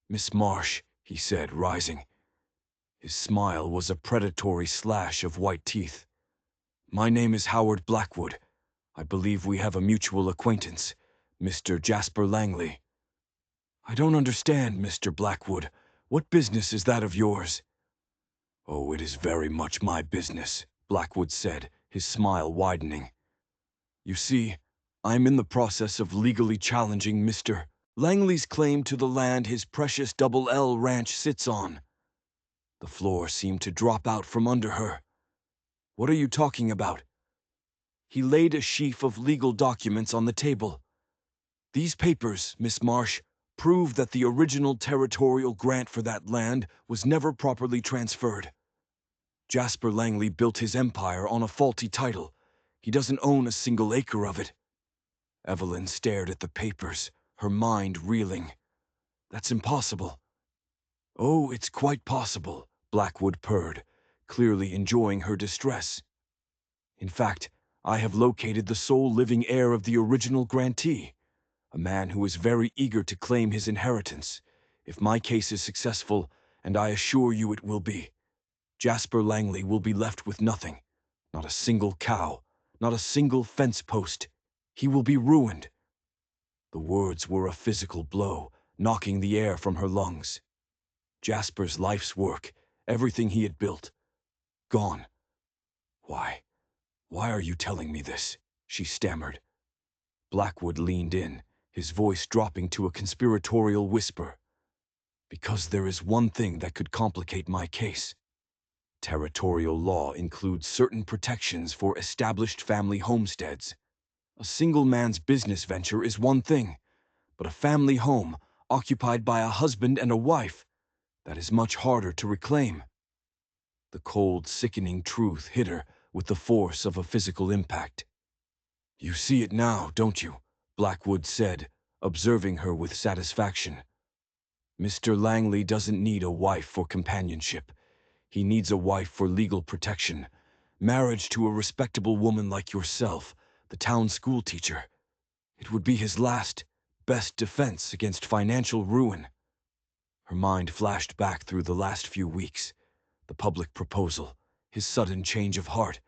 "Miss Marsh," he said, rising. His smile was a predatory slash of white teeth. "My name is Howard Blackwood. I believe we have a mutual acquaintance, Mr. Jasper Langley." "I don't understand, Mr. Blackwood. What business is that of yours?" "Oh, it is very much my business," Blackwood said, his smile widening. "You see, I am in the process of legally challenging Mr. Langley's claim to the land his precious Double L ranch sits on." The floor seemed to drop out from under her. "What are you talking about?" He laid a sheaf of legal documents on the table. "These papers, Miss Marsh, prove that the original territorial grant for that land was never properly transferred. Jasper Langley built his empire on a faulty title. He doesn't own a single acre of it." Evelyn stared at the papers, her mind reeling. "That's impossible." "Oh, it's quite possible," Blackwood purred, clearly enjoying her distress. "In fact, I have located the sole living heir of the original grantee, a man who is very eager to claim his inheritance. If my case is successful, and I assure you it will be, Jasper Langley will be left with nothing. Not a single cow, not a single fence post. He will be ruined." The words were a physical blow, knocking the air from her lungs. Jasper's life's work, everything he had built, gone. Why are you telling me this?" she stammered. Blackwood leaned in, his voice dropping to a conspiratorial whisper. "Because there is one thing that could complicate my case. Territorial law includes certain protections for established family homesteads. A single man's business venture is one thing, but a family home, occupied by a husband and a wife, that is much harder to reclaim." The cold, sickening truth hit her with the force of a physical impact. "You see it now, don't you?" Blackwood said, observing her with satisfaction. "Mr. Langley doesn't need a wife for companionship. He needs a wife for legal protection. Marriage to a respectable woman like yourself, the town school teacher. It would be his last, best defense against financial ruin." Her mind flashed back through the last few weeks. The public proposal, his sudden change of heart,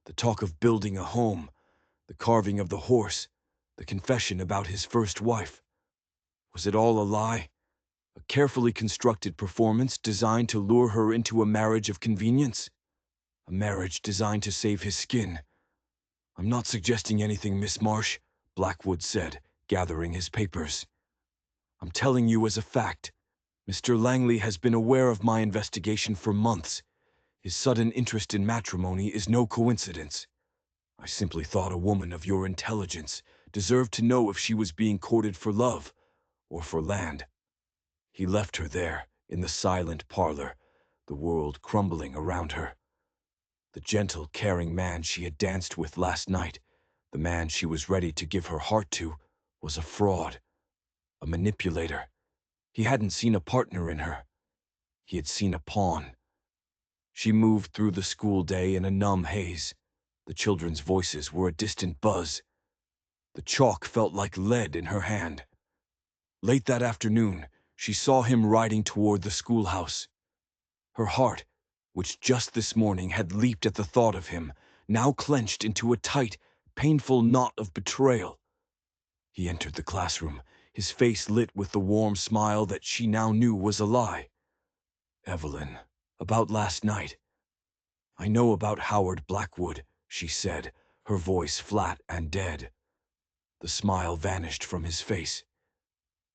the talk of building a home, the carving of the horse, the confession about his first wife. Was it all a lie? A carefully constructed performance designed to lure her into a marriage of convenience? A marriage designed to save his skin? "I'm not suggesting anything, Miss Marsh," Blackwood said, gathering his papers. "I'm telling you as a fact. Mr. Langley has been aware of my investigation for months. His sudden interest in matrimony is no coincidence. I simply thought a woman of your intelligence deserved to know if she was being courted for love or for land." He left her there, in the silent parlor, the world crumbling around her. The gentle, caring man she had danced with last night, the man she was ready to give her heart to, was a fraud, a manipulator. He hadn't seen a partner in her. He had seen a pawn. She moved through the school day in a numb haze. The children's voices were a distant buzz. The chalk felt like lead in her hand. Late that afternoon, she saw him riding toward the schoolhouse. Her heart, which just this morning had leaped at the thought of him, now clenched into a tight, painful knot of betrayal. He entered the classroom, his face lit with the warm smile that she now knew was a lie. "Evelyn, about last night." "I know about Howard Blackwood," she said, her voice flat and dead. The smile vanished from his face.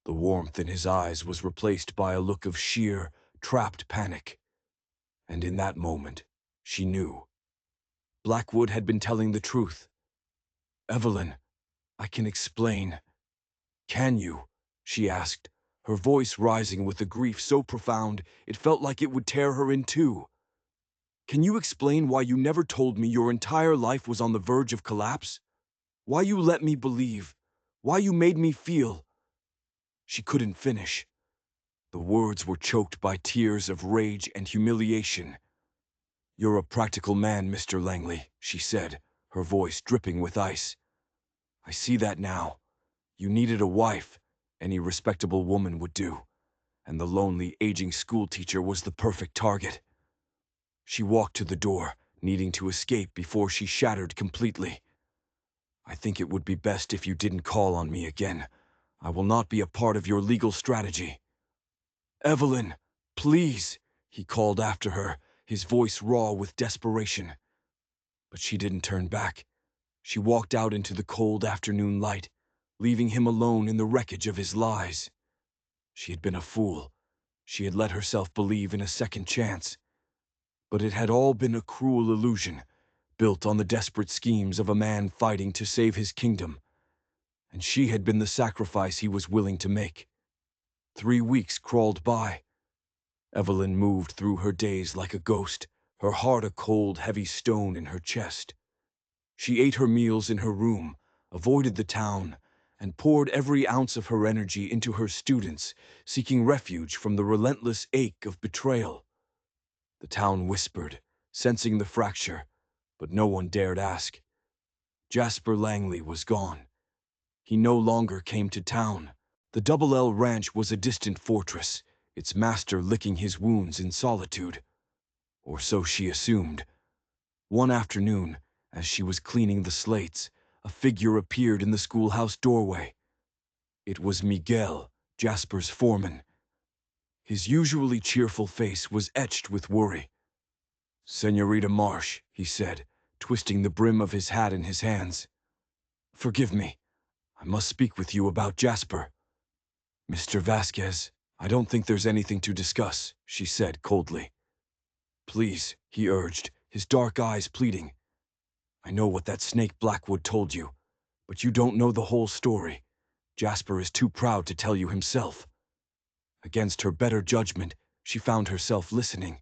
The warmth in his eyes was replaced by a look of sheer, trapped panic. And in that moment, she knew. Blackwood had been telling the truth. "Evelyn, I can explain." "Can you?" she asked, her voice rising with a grief so profound it felt like it would tear her in two. "Can you explain why you never told me your entire life was on the verge of collapse? Why you let me believe? Why you made me feel?" She couldn't finish. The words were choked by tears of rage and humiliation. "You're a practical man, Mr. Langley," she said, her voice dripping with ice. "I see that now. You needed a wife, any respectable woman would do, and the lonely, aging schoolteacher was the perfect target." She walked to the door, needing to escape before she shattered completely. "I think it would be best if you didn't call on me again. I will not be a part of your legal strategy." "Evelyn, please," he called after her, his voice raw with desperation. But she didn't turn back. She walked out into the cold afternoon light, leaving him alone in the wreckage of his lies. She had been a fool. She had let herself believe in a second chance. But it had all been a cruel illusion, built on the desperate schemes of a man fighting to save his kingdom. And she had been the sacrifice he was willing to make. 3 weeks crawled by. Evelyn moved through her days like a ghost, her heart a cold, heavy stone in her chest. She ate her meals in her room, avoided the town, and poured every ounce of her energy into her students, seeking refuge from the relentless ache of betrayal. The town whispered, sensing the fracture, but no one dared ask. Jasper Langley was gone. He no longer came to town. The Double L Ranch was a distant fortress, its master licking his wounds in solitude. Or so she assumed. One afternoon, as she was cleaning the slates, a figure appeared in the schoolhouse doorway. It was Miguel, Jasper's foreman. His usually cheerful face was etched with worry. "Señorita Marsh," he said, twisting the brim of his hat in his hands. "Forgive me. I must speak with you about Jasper." "Mr. Vasquez, I don't think there's anything to discuss," she said coldly. "Please," he urged, his dark eyes pleading. "I know what that snake Blackwood told you, but you don't know the whole story. Jasper is too proud to tell you himself." Against her better judgment, she found herself listening.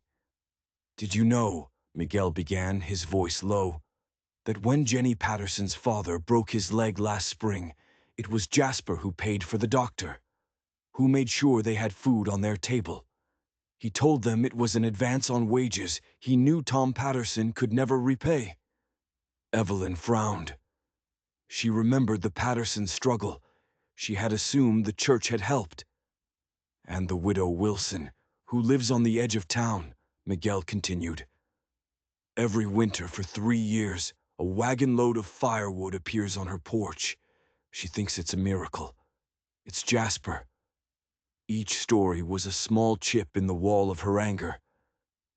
"Did you know," Miguel began, his voice low, "that when Jenny Patterson's father broke his leg last spring, it was Jasper who paid for the doctor, who made sure they had food on their table? He told them it was an advance on wages he knew Tom Patterson could never repay." Evelyn frowned. She remembered the Patterson struggle. She had assumed the church had helped. "And the widow Wilson, who lives on the edge of town," Miguel continued. "Every winter for 3 years, a wagon load of firewood appears on her porch. She thinks it's a miracle. It's Jasper." Each story was a small chip in the wall of her anger.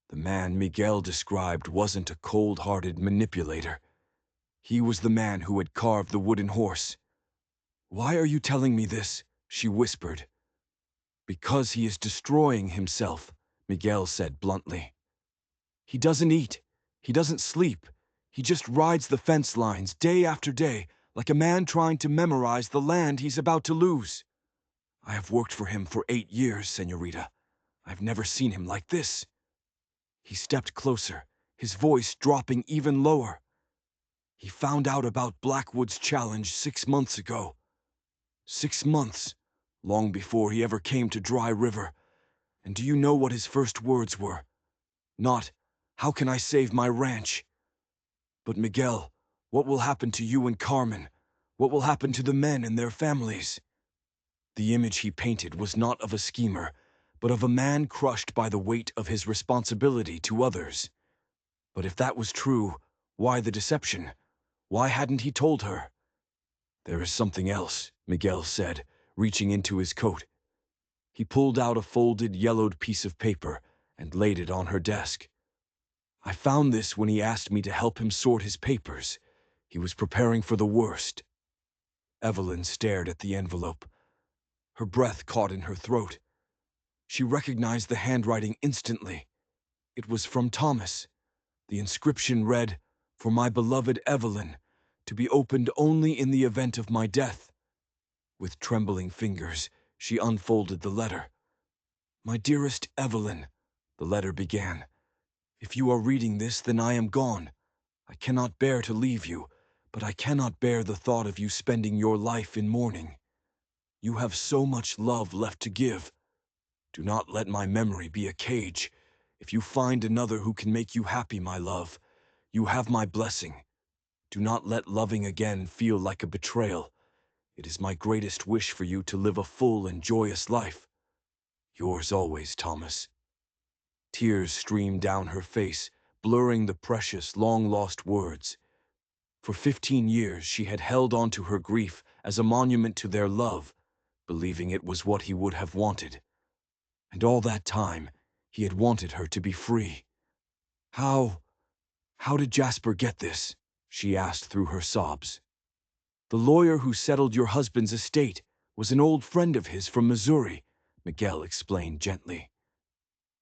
The man Miguel described wasn't a cold-hearted manipulator. He was the man who had carved the wooden horse. "Why are you telling me this?" she whispered. "Because he is destroying himself," Miguel said bluntly. "He doesn't eat. He doesn't sleep. He just rides the fence lines day after day, like a man trying to memorize the land he's about to lose. I have worked for him for 8 years, señorita. I've never seen him like this." He stepped closer, his voice dropping even lower. "He found out about Blackwood's challenge 6 months ago. 6 months, long before he ever came to Dry River. And do you know what his first words were? Not, 'How can I save my ranch?' But Miguel, what will happen to you and Carmen? What will happen to the men and their families?" The image he painted was not of a schemer, but of a man crushed by the weight of his responsibility to others. But if that was true, why the deception? Why hadn't he told her? "There is something else," Miguel said, reaching into his coat. He pulled out a folded, yellowed piece of paper and laid it on her desk. "I found this when he asked me to help him sort his papers. He was preparing for the worst." Evelyn stared at the envelope. Her breath caught in her throat. She recognized the handwriting instantly. It was from Thomas. The inscription read, "For my beloved Evelyn, to be opened only in the event of my death." With trembling fingers, she unfolded the letter. "My dearest Evelyn," the letter began, "if you are reading this, then I am gone. I cannot bear to leave you, but I cannot bear the thought of you spending your life in mourning. You have so much love left to give. Do not let my memory be a cage. If you find another who can make you happy, my love, you have my blessing. Do not let loving again feel like a betrayal. It is my greatest wish for you to live a full and joyous life. Yours always, Thomas." Tears streamed down her face, blurring the precious, long-lost words. For 15 years she had held on to her grief as a monument to their love, believing it was what he would have wanted. And all that time, he had wanted her to be free. How did Jasper get this?" she asked through her sobs. "The lawyer who settled your husband's estate was an old friend of his from Missouri," Miguel explained gently.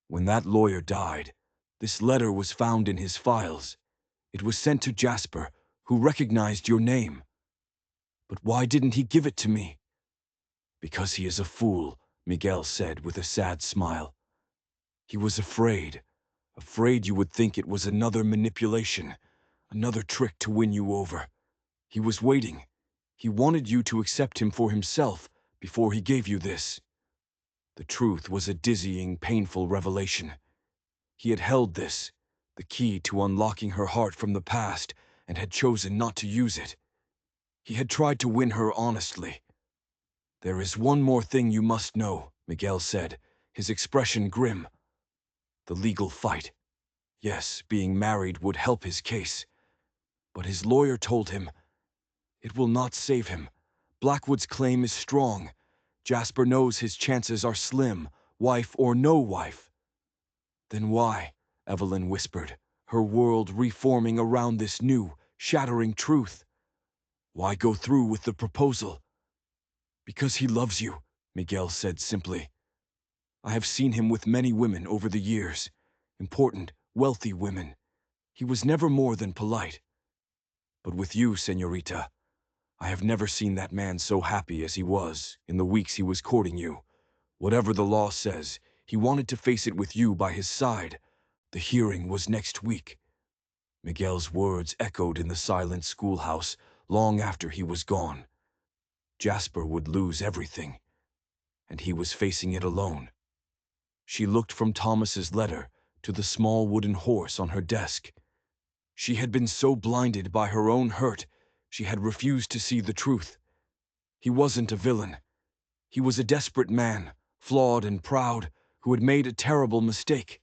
"When that lawyer died, this letter was found in his files. It was sent to Jasper, who recognized your name. But why didn't he give it to me?" "Because he is a fool," Miguel said with a sad smile. "He was afraid you would think it was another manipulation, another trick to win you over. He was waiting. He wanted you to accept him for himself before he gave you this." The truth was a dizzying, painful revelation. He had held this, the key to unlocking her heart from the past, and had chosen not to use it. He had tried to win her honestly. "There is one more thing you must know," Miguel said, his expression grim. "The legal fight. Yes, being married would help his case. But his lawyer told him, it will not save him. Blackwood's claim is strong. Jasper knows his chances are slim, wife or no wife." "Then why?" Evelyn whispered, her world reforming around this new, shattering truth. "Why go through with the proposal?" "Because he loves you," Miguel said simply. "I have seen him with many women over the years, important, wealthy women. He was never more than polite. But with you, señorita, I have never seen that man so happy as he was in the weeks he was courting you. Whatever the law says, he wanted to face it with you by his side. The hearing was next week." Miguel's words echoed in the silent schoolhouse long after he was gone. Jasper would lose everything, and he was facing it alone. She looked from Thomas's letter to the small wooden horse on her desk. She had been so blinded by her own hurt, she had refused to see the truth. He wasn't a villain. He was a desperate man, flawed and proud, who had made a terrible mistake.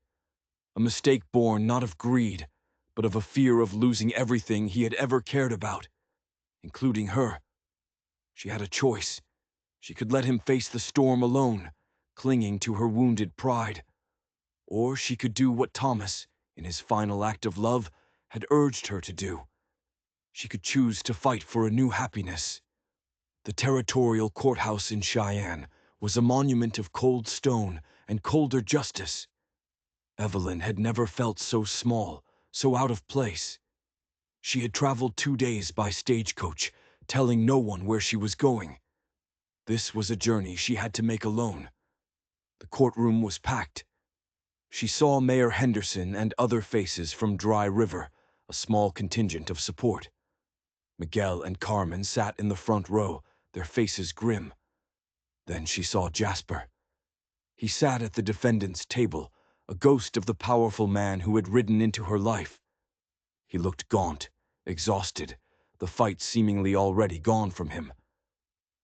A mistake born not of greed, but of a fear of losing everything he had ever cared about, including her. She had a choice. She could let him face the storm alone, clinging to her wounded pride. Or she could do what Thomas, in his final act of love, had urged her to do. She could choose to fight for a new happiness. The territorial courthouse in Cheyenne was a monument of cold stone and colder justice. Evelyn had never felt so small, so out of place. She had traveled 2 days by stagecoach, telling no one where she was going. This was a journey she had to make alone. The courtroom was packed. She saw Mayor Henderson and other faces from Dry River, a small contingent of support. Miguel and Carmen sat in the front row, their faces grim. Then she saw Jasper. He sat at the defendant's table, a ghost of the powerful man who had ridden into her life. He looked gaunt, exhausted, the fight seemingly already gone from him.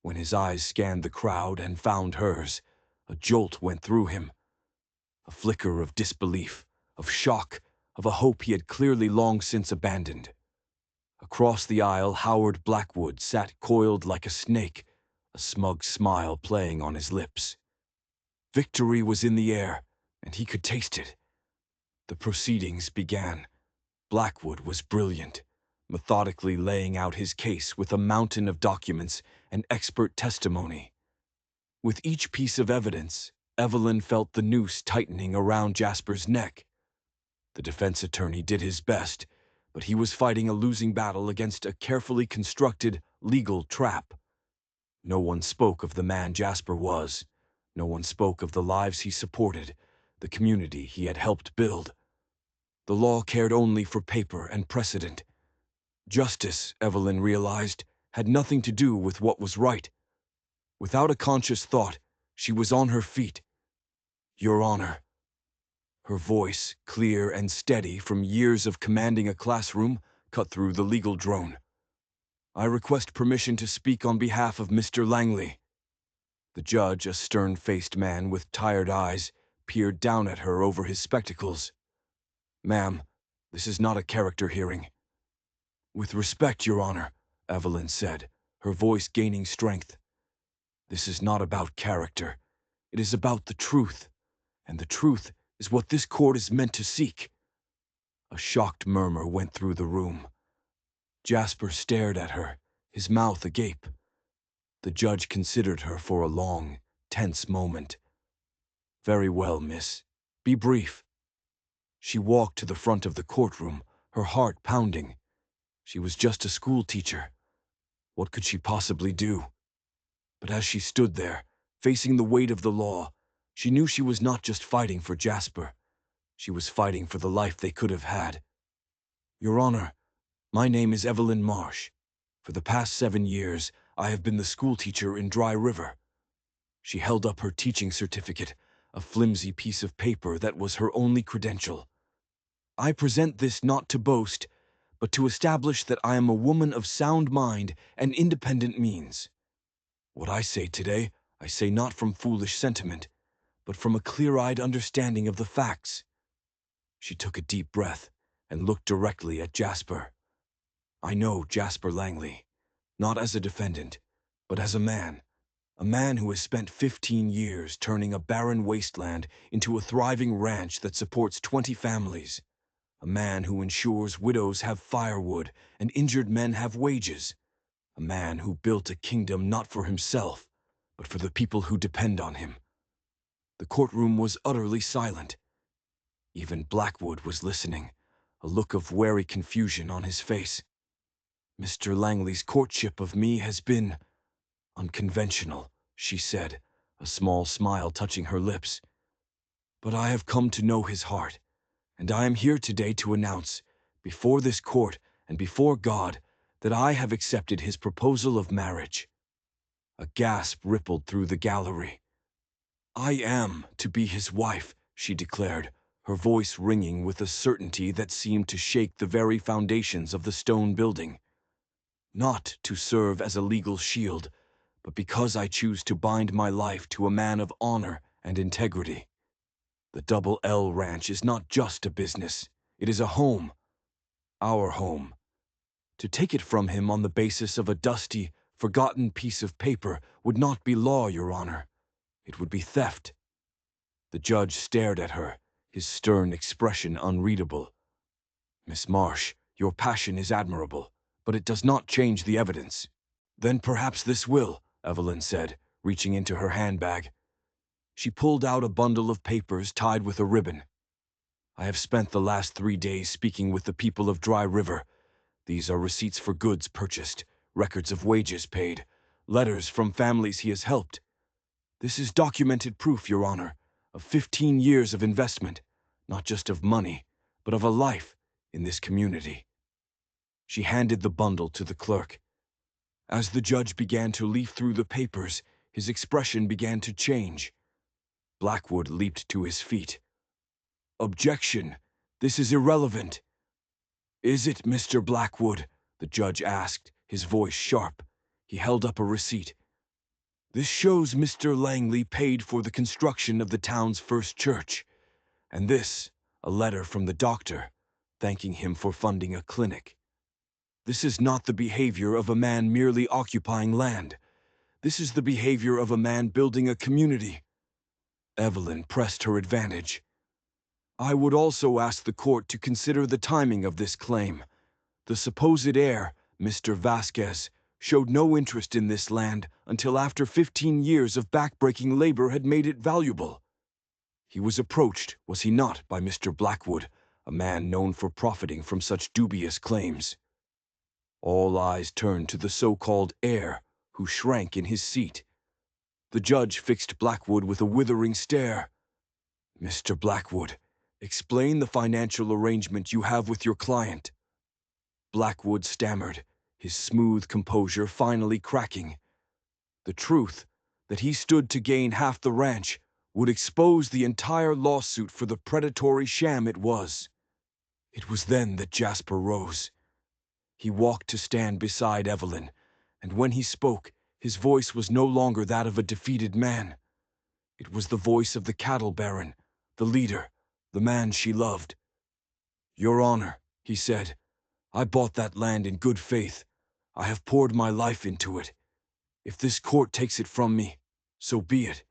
When his eyes scanned the crowd and found hers, a jolt went through him. A flicker of disbelief, of shock, of a hope he had clearly long since abandoned. Across the aisle, Howard Blackwood sat coiled like a snake, a smug smile playing on his lips. Victory was in the air, and he could taste it. The proceedings began. Blackwood was brilliant, methodically laying out his case with a mountain of documents and expert testimony. With each piece of evidence, Evelyn felt the noose tightening around Jasper's neck. The defense attorney did his best, but he was fighting a losing battle against a carefully constructed legal trap. No one spoke of the man Jasper was. No one spoke of the lives he supported, the community he had helped build. The law cared only for paper and precedent. Justice, Evelyn realized, had nothing to do with what was right. Without a conscious thought, she was on her feet. "Your Honor." Her voice, clear and steady from years of commanding a classroom, cut through the legal drone. "I request permission to speak on behalf of Mr. Langley." The judge, a stern-faced man with tired eyes, peered down at her over his spectacles. "Ma'am, this is not a character hearing." "With respect, Your Honor," Evelyn said, her voice gaining strength. "This is not about character. It is about the truth, and the truth is what this court is meant to seek." A shocked murmur went through the room. Jasper stared at her, his mouth agape. The judge considered her for a long, tense moment. "Very well, miss. Be brief." She walked to the front of the courtroom, her heart pounding. She was just a school teacher. What could she possibly do? But as she stood there, facing the weight of the law, she knew she was not just fighting for Jasper. She was fighting for the life they could have had. "Your Honor, my name is Evelyn Marsh. For the past 7 years, I have been the school teacher in Dry River." She held up her teaching certificate, a flimsy piece of paper that was her only credential. "I present this not to boast, but to establish that I am a woman of sound mind and independent means. What I say today, I say not from foolish sentiment, but from a clear-eyed understanding of the facts." She took a deep breath and looked directly at Jasper. "I know Jasper Langley, not as a defendant, but as a man who has spent 15 years turning a barren wasteland into a thriving ranch that supports 20 families. A man who ensures widows have firewood and injured men have wages. A man who built a kingdom not for himself, but for the people who depend on him." The courtroom was utterly silent. Even Blackwood was listening, a look of wary confusion on his face. "Mr. Langley's courtship of me has been unconventional," she said, a small smile touching her lips. "But I have come to know his heart, and I am here today to announce, before this court and before God, that I have accepted his proposal of marriage." A gasp rippled through the gallery. "I am to be his wife," she declared, her voice ringing with a certainty that seemed to shake the very foundations of the stone building. "Not to serve as a legal shield, but because I choose to bind my life to a man of honor and integrity. The Double L Ranch is not just a business. It is a home. Our home. To take it from him on the basis of a dusty, forgotten piece of paper would not be law, Your Honor. It would be theft." The judge stared at her, his stern expression unreadable. "Miss Marsh, your passion is admirable, but it does not change the evidence." "Then perhaps this will," Evelyn said, reaching into her handbag. She pulled out a bundle of papers tied with a ribbon. "I have spent the last 3 days speaking with the people of Dry River. These are receipts for goods purchased, records of wages paid, letters from families he has helped. This is documented proof, Your Honor, of 15 years of investment, not just of money, but of a life in this community." She handed the bundle to the clerk. As the judge began to leaf through the papers, his expression began to change. Blackwood leaped to his feet. "Objection! This is irrelevant." "Is it, Mr. Blackwood?" the judge asked, his voice sharp. He held up a receipt. "This shows Mr. Langley paid for the construction of the town's first church. And this, a letter from the doctor, thanking him for funding a clinic. This is not the behavior of a man merely occupying land. This is the behavior of a man building a community." Evelyn pressed her advantage. "I would also ask the court to consider the timing of this claim. The supposed heir, Mr. Vasquez, showed no interest in this land until after 15 years of backbreaking labor had made it valuable. He was approached, was he not, by Mr. Blackwood, a man known for profiting from such dubious claims. All eyes turned to the so-called heir, who shrank in his seat. The judge fixed Blackwood with a withering stare. "Mr. Blackwood, explain the financial arrangement you have with your client." Blackwood stammered, his smooth composure finally cracking. The truth, that he stood to gain half the ranch, would expose the entire lawsuit for the predatory sham it was. It was then that Jasper rose. He walked to stand beside Evelyn, and when he spoke, his voice was no longer that of a defeated man. It was the voice of the cattle baron, the leader, the man she loved. "Your Honor," he said, "I bought that land in good faith. I have poured my life into it. If this court takes it from me, so be it.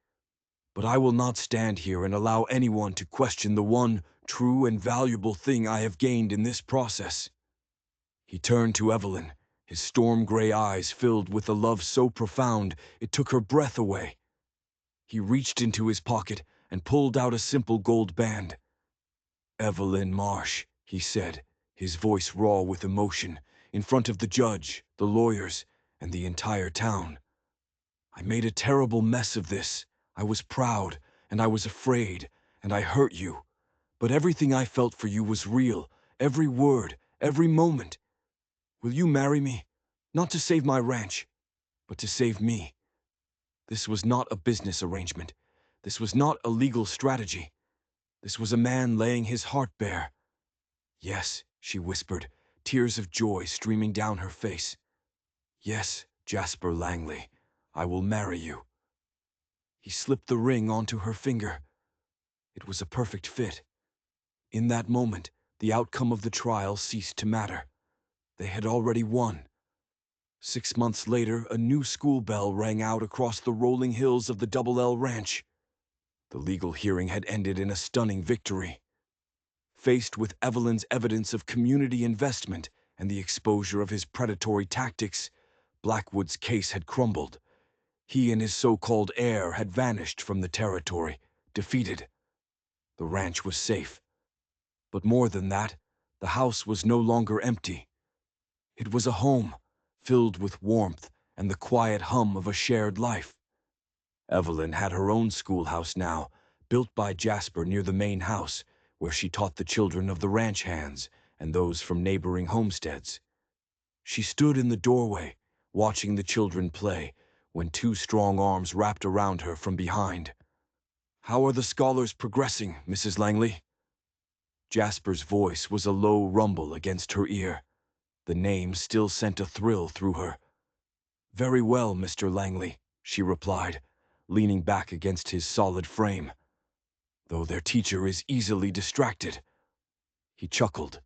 But I will not stand here and allow anyone to question the one true and valuable thing I have gained in this process." He turned to Evelyn, his storm-gray eyes filled with a love so profound it took her breath away. He reached into his pocket and pulled out a simple gold band. "Evelyn Marsh," he said, his voice raw with emotion, in front of the judge, the lawyers, and the entire town. "I made a terrible mess of this. I was proud, and I was afraid, and I hurt you. But everything I felt for you was real, every word, every moment. Will you marry me? Not to save my ranch, but to save me. This was not a business arrangement. This was not a legal strategy. This was a man laying his heart bare." "Yes," she whispered, tears of joy streaming down her face. "Yes, Jasper Langley, I will marry you." He slipped the ring onto her finger. It was a perfect fit. In that moment, the outcome of the trial ceased to matter. They had already won. 6 months later, a new school bell rang out across the rolling hills of the Double L Ranch. The legal hearing had ended in a stunning victory. Faced with Evelyn's evidence of community investment and the exposure of his predatory tactics, Blackwood's case had crumbled. He and his so-called heir had vanished from the territory, defeated. The ranch was safe. But more than that, the house was no longer empty. It was a home, filled with warmth and the quiet hum of a shared life. Evelyn had her own schoolhouse now, built by Jasper near the main house, where she taught the children of the ranch hands and those from neighboring homesteads. She stood in the doorway, watching the children play, when two strong arms wrapped around her from behind. "How are the scholars progressing, Mrs. Langley?" Jasper's voice was a low rumble against her ear. The name still sent a thrill through her. "Very well, Mr. Langley," she replied, leaning back against his solid frame. "Though their teacher is easily distracted." He chuckled,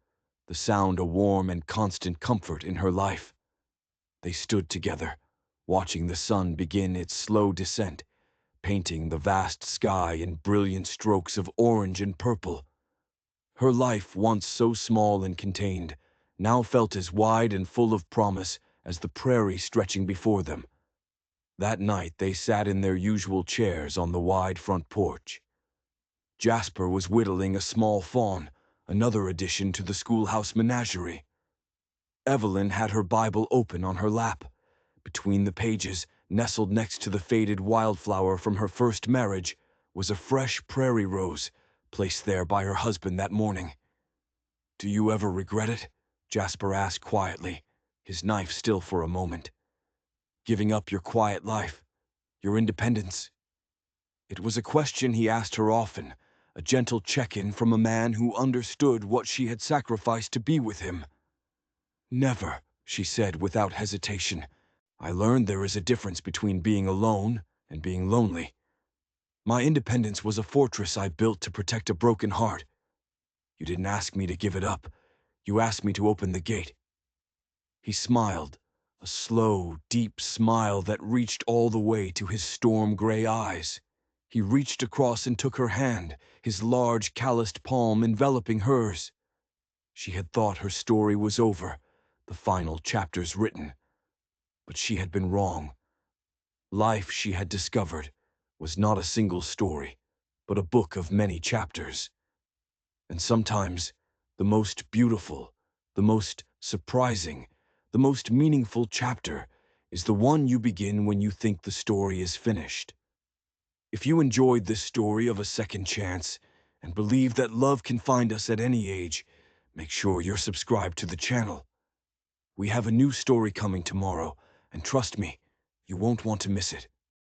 the sound a warm and constant comfort in her life. They stood together, watching the sun begin its slow descent, painting the vast sky in brilliant strokes of orange and purple. Her life, once so small and contained, now felt as wide and full of promise as the prairie stretching before them. That night they sat in their usual chairs on the wide front porch. Jasper was whittling a small fawn, another addition to the schoolhouse menagerie. Evelyn had her Bible open on her lap. Between the pages, nestled next to the faded wildflower from her first marriage, was a fresh prairie rose, placed there by her husband that morning. "Do you ever regret it?" Jasper asked quietly, his knife still for a moment. "Giving up your quiet life, your independence?" It was a question he asked her often, a gentle check-in from a man who understood what she had sacrificed to be with him. "Never," she said without hesitation. "I learned there is a difference between being alone and being lonely. My independence was a fortress I built to protect a broken heart. You didn't ask me to give it up. You asked me to open the gate." He smiled, a slow, deep smile that reached all the way to his storm-gray eyes. He reached across and took her hand, his large, calloused palm enveloping hers. She had thought her story was over, the final chapters written. But she had been wrong. Life, she had discovered, was not a single story, but a book of many chapters. And sometimes, the most beautiful, the most surprising, the most meaningful chapter is the one you begin when you think the story is finished. If you enjoyed this story of a second chance and believe that love can find us at any age, make sure you're subscribed to the channel. We have a new story coming tomorrow, and trust me, you won't want to miss it.